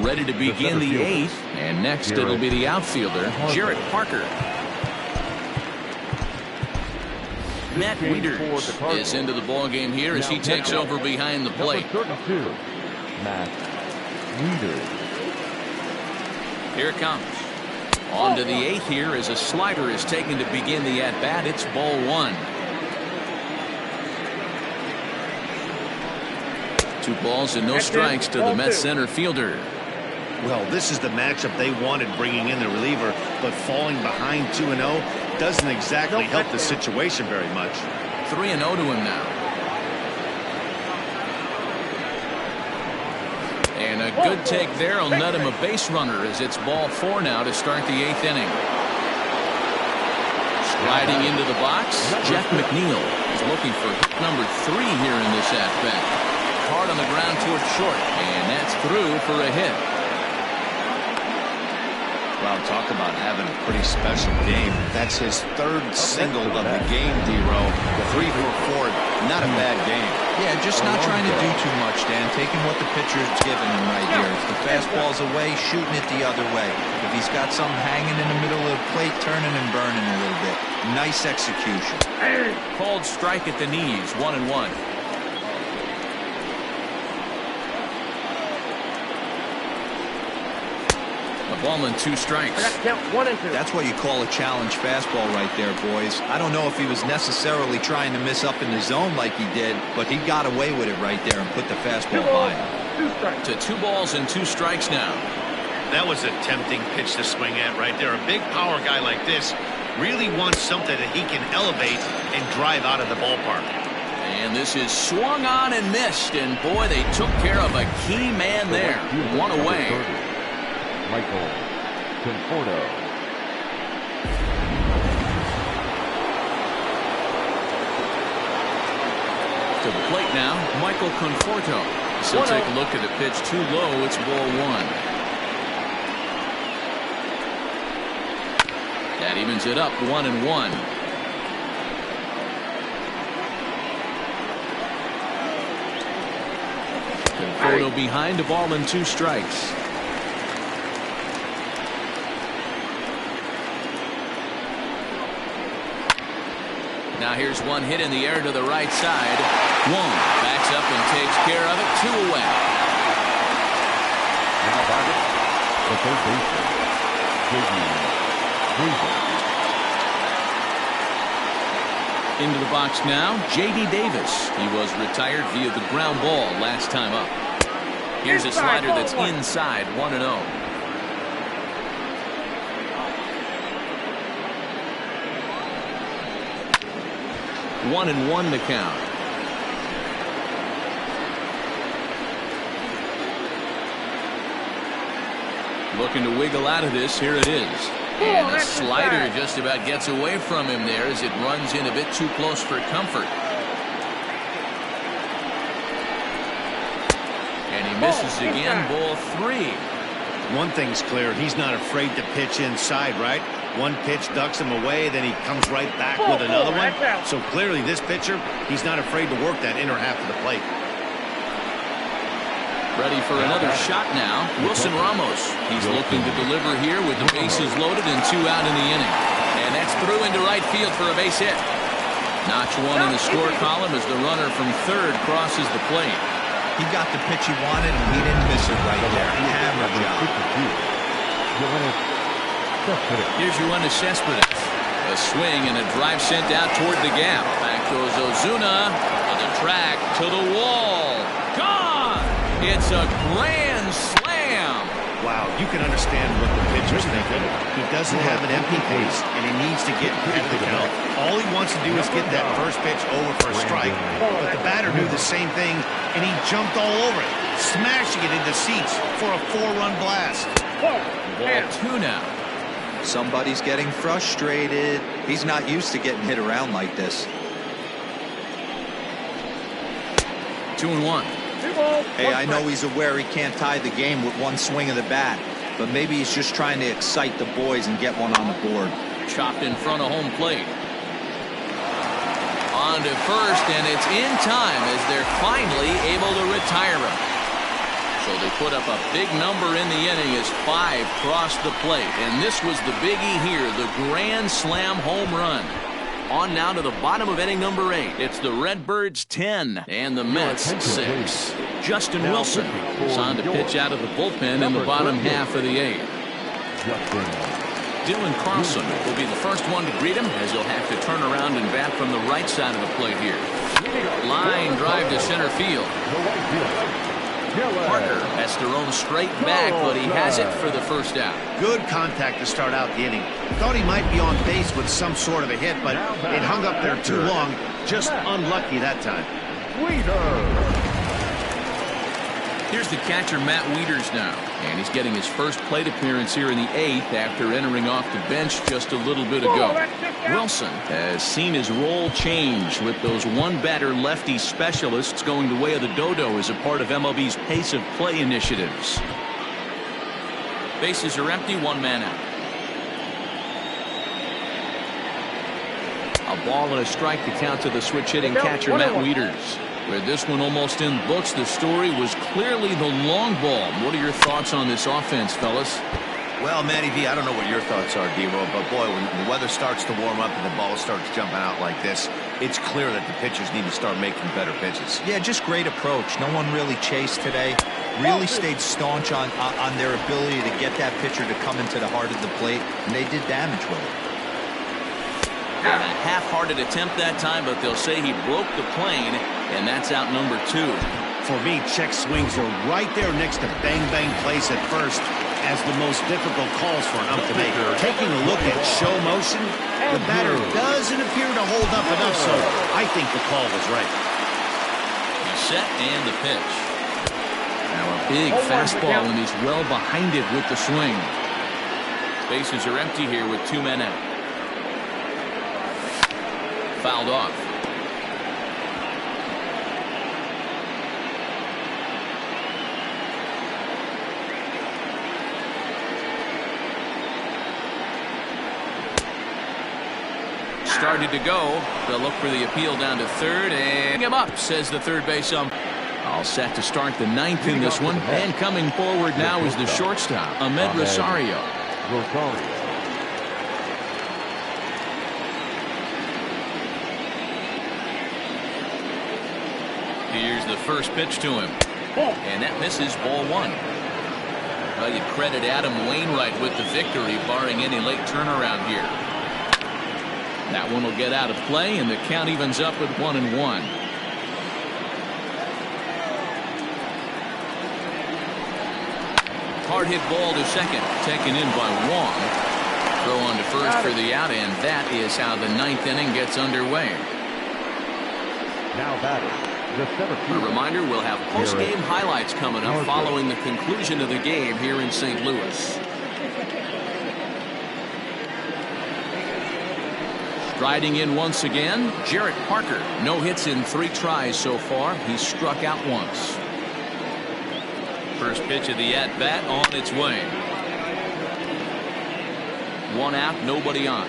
Ready to begin the 8th, and next it'll be the outfielder, Jarrett Parker. Matt Wieters is into the ball game here as he takes over behind the plate. Matt Wieters. Here it comes. On to the 8th here as a slider is taken to begin the at-bat. It's ball 1. 2 balls and no strikes to the Mets center fielder. Well, this is the matchup they wanted bringing in the reliever, but falling behind 2-0 doesn't exactly help the situation very much. 3-0 to him now. And a good take there will net him a base runner as it's ball 4 now to start the 8th inning. Striding into the box, Jeff McNeil is looking for number 3 here in this at-bat. hard on the ground towards short, and that's through for a hit. Wow, talk about having a pretty special game. That's his third single of the game, D-Row. 3 for 4, not a bad game. Yeah, just not trying to do too much, Dan. Taking what the pitcher's giving him right here. If the fastball's away, shooting it the other way. If he's got something hanging in the middle of the plate, turning and burning a little bit. Nice execution. Called strike at the knees, 1-1. A ball and 2 strikes. I got to count 1 and 2. That's what you call a challenge fastball right there, boys. I don't know if he was necessarily trying to miss up in the zone like he did, but he got away with it right there and put the fastball by him. 2 strikes. To 2 balls and 2 strikes now. That was a tempting pitch to swing at right there. A big power guy like this really wants something that he can elevate and drive out of the ballpark. And this is swung on and missed, and boy, they took care of a key man there. 1 away. Michael Conforto. To the plate now, Michael Conforto. So take a look at the pitch, too low. It's ball 1. That evens it up, 1-1. Conforto behind, a ball and 2 strikes. Now here's one hit in the air to the right side. Wong backs up and takes care of it. 2 away. Now batting, the third baseman, J.D. Into the box now, J.D. Davis. He was retired via the ground ball last time up. Here's a slider that's inside, 1-0. 1-1 the count. Looking to wiggle out of this. Here it is. And the slider just about gets away from him there as it runs in a bit too close for comfort. And he misses again. Ball 3. One thing's clear. He's not afraid to pitch inside, right? One pitch ducks him away, then he comes right back with another one. So clearly this pitcher, he's not afraid to work that inner half of the plate. Ready for another shot now. Wilson Ramos. He's looking to deliver here with the bases loaded and 2 out in the inning. And that's through into right field for a base hit. Notch 1 in the score column as the runner from third crosses the plate. He got the pitch he wanted, and he didn't miss it right there. Hammer job. Here's Yoenis Cespedes. A swing and a drive sent out toward the gap. Back goes Ozuna to the track, to the wall. Gone! It's a grand slam. Wow, you can understand what the pitcher's thinking. He doesn't have an empty base, and he needs to get ahead of the count. All he wants to do is get that first pitch over for a strike. But the batter knew the same thing, and he jumped all over it, smashing it into seats for a 4-run blast. Ball 2 now. Somebody's getting frustrated. He's not used to getting hit around like this. 2-1. Hey, I know he's aware he can't tie the game with one swing of the bat, but maybe he's just trying to excite the boys and get one on the board. Chopped in front of home plate. On to first, and it's in time as they're finally able to retire him. So they put up a big number in the inning as 5 crossed the plate. And this was the biggie here, the grand slam home run. On now to the bottom of inning number 8. It's the Redbirds 10 and the Mets 6. Justin Wilson is on to pitch out of the bullpen in the bottom half of the 8th. Dylan Carlson will be the first one to greet him as he'll have to turn around and bat from the right side of the plate here. Line drive to center field. Parker has to roam straight back, but he has it for the first out. Good contact to start out the inning. Thought he might be on base with some sort of a hit, but it hung up there too long. Just unlucky that time. Here's the catcher, Matt Wieters now. And he's getting his first plate appearance here in the 8th after entering off the bench just a little bit ago. Wilson has seen his role change with those one-batter lefty specialists going the way of the dodo as a part of MLB's pace of play initiatives. Bases are empty, one man out. A ball and a strike to count to the switch-hitting catcher, Matt Wieters. With this one almost in books, the story was clearly the long ball. What are your thoughts on this offense, fellas? Well, Matty V, I don't know what your thoughts are, D-Roll, but boy, when the weather starts to warm up and the ball starts jumping out like this, it's clear that the pitchers need to start making better pitches. Yeah, just great approach. No one really chased today. Really stayed staunch on their ability to get that pitcher to come into the heart of the plate, and they did damage with it. And a half-hearted attempt that time, but they'll say he broke the plane, and that's out number 2. For me, check swings are right there next to bang-bang plays at first as the most difficult calls for an ump to make. Taking a look at show motion, the batter doesn't appear to hold up enough, so I think the call was right. He's set and the pitch. Now a big fastball, and he's well behind it with the swing. Bases are empty here with 2 men out. Fouled off. Started to go. They'll look for the appeal down to third and him up, says the third base ump. All set to start the 9th in this one. And coming forward now is the shortstop, Ahmed Rosario. Here's the first pitch to him. And that misses, ball 1. Well, you credit Adam Wainwright with the victory, barring any late turnaround here. That one will get out of play, and the count evens up at 1-1. Hard hit ball to second, taken in by Wong. Throw on to first for the out, and that is how the 9th inning gets underway. Now batting. A reminder, we'll have post-game highlights coming up following the conclusion of the game here in St. Louis. Striding in once again, Jarrett Parker. No hits in 3 tries so far. He's struck out once. First pitch of the at-bat on its way. 1 out, nobody on.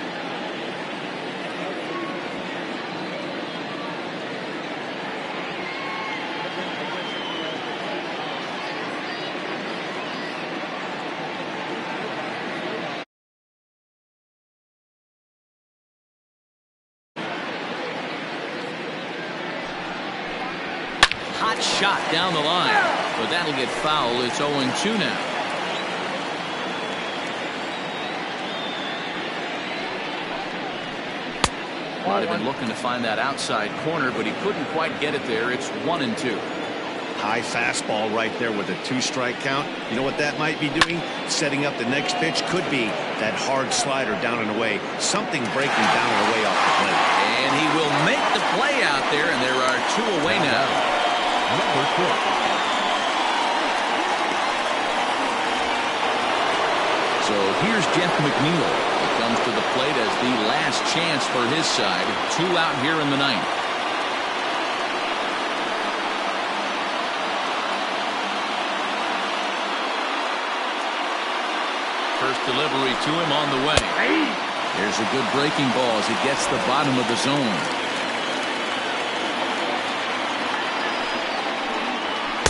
Hot shot down the line, but that'll get foul. It's 0-2 now. Might have been looking to find that outside corner, but he couldn't quite get it there. It's 1-2. High fastball right there with a 2-strike count. You know what that might be doing? Setting up the next pitch could be that hard slider down and away. Something breaking down and away off the plate. And he will make the play out there, and there are 2 away now. Number 6. So here's Jeff McNeil. He comes to the plate as the last chance for his side. 2 out here in the 9th. First delivery to him on the way. There's a good breaking ball as he gets the bottom of the zone.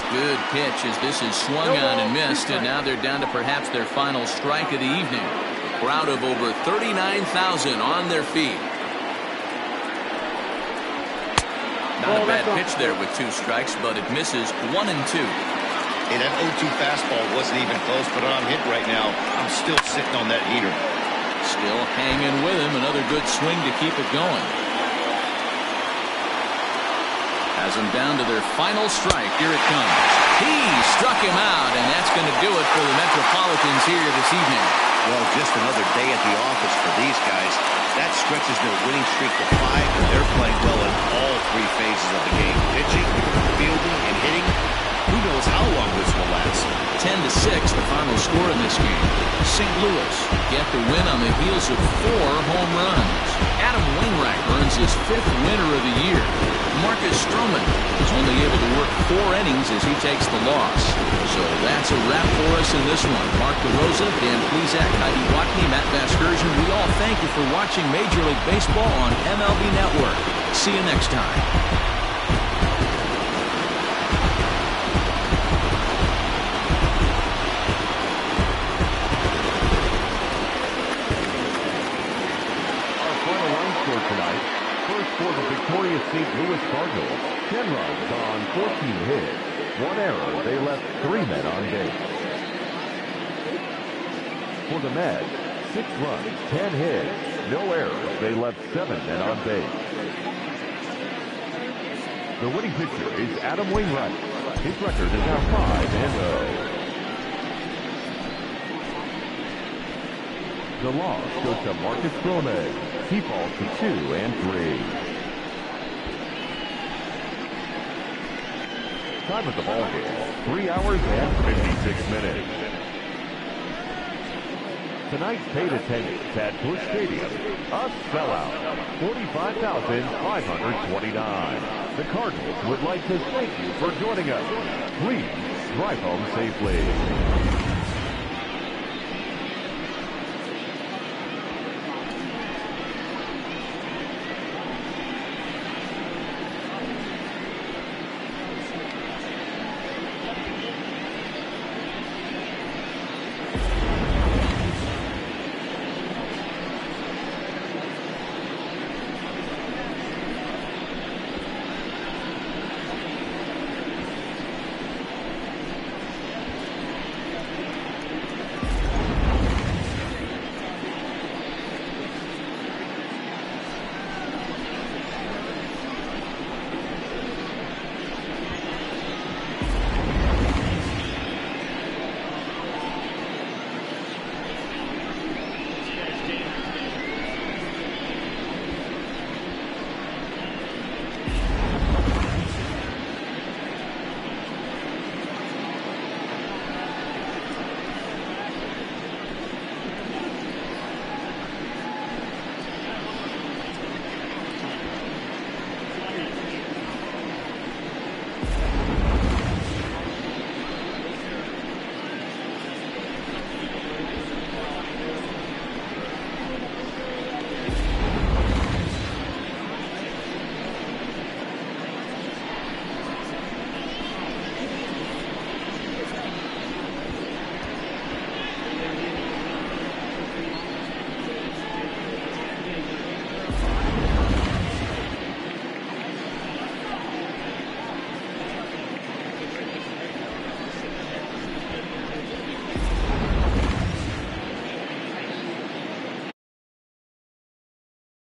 Good pitch as this is swung on and missed, and now they're down to perhaps their final strike of the evening. A crowd of over 39,000 on their feet. Not a bad pitch there with 2 strikes, but it misses 1-2. Hey, that 0-2 fastball wasn't even close, but I'm hit right now. I'm still sitting on that heater. Still hanging with him. Another good swing to keep it going. Has them down to their final strike. Here it comes. He struck him out, and that's going to do it for the Metropolitans here this evening. Well, just another day at the office for these guys. That stretches their winning streak to 5, and they're playing well in all 3 phases of the game. Pitching, fielding, and hitting. Who knows how long this will last? 10-6, the final score in this game. St. Louis get the win on the heels of 4 home runs. Adam Wainwright earns his 5th winner of the year. Marcus Stroman is only able to work 4 innings as he takes the loss. So that's a wrap for us in this one. Mark DeRosa, Dan Plesac, Heidi Watney, Matt Vasgersian, we all thank you for watching Major League Baseball on MLB Network. See you next time. Tonight, first for the victorious St. Louis Cardinals, 10 runs on 14 hits, 1 error. They left 3 men on base. For the Mets, 6 runs, 10 hits, no errors. They left 7 men on base. The winning pitcher is Adam Wainwright. His record is now 5-0. The loss goes to Marcus Stroman. He falls to 2-3. Time of the ball game, 3 hours and 56 minutes. Tonight's paid attendance at Busch Stadium, a sellout, 45,529. The Cardinals would like to thank you for joining us. Please drive home safely.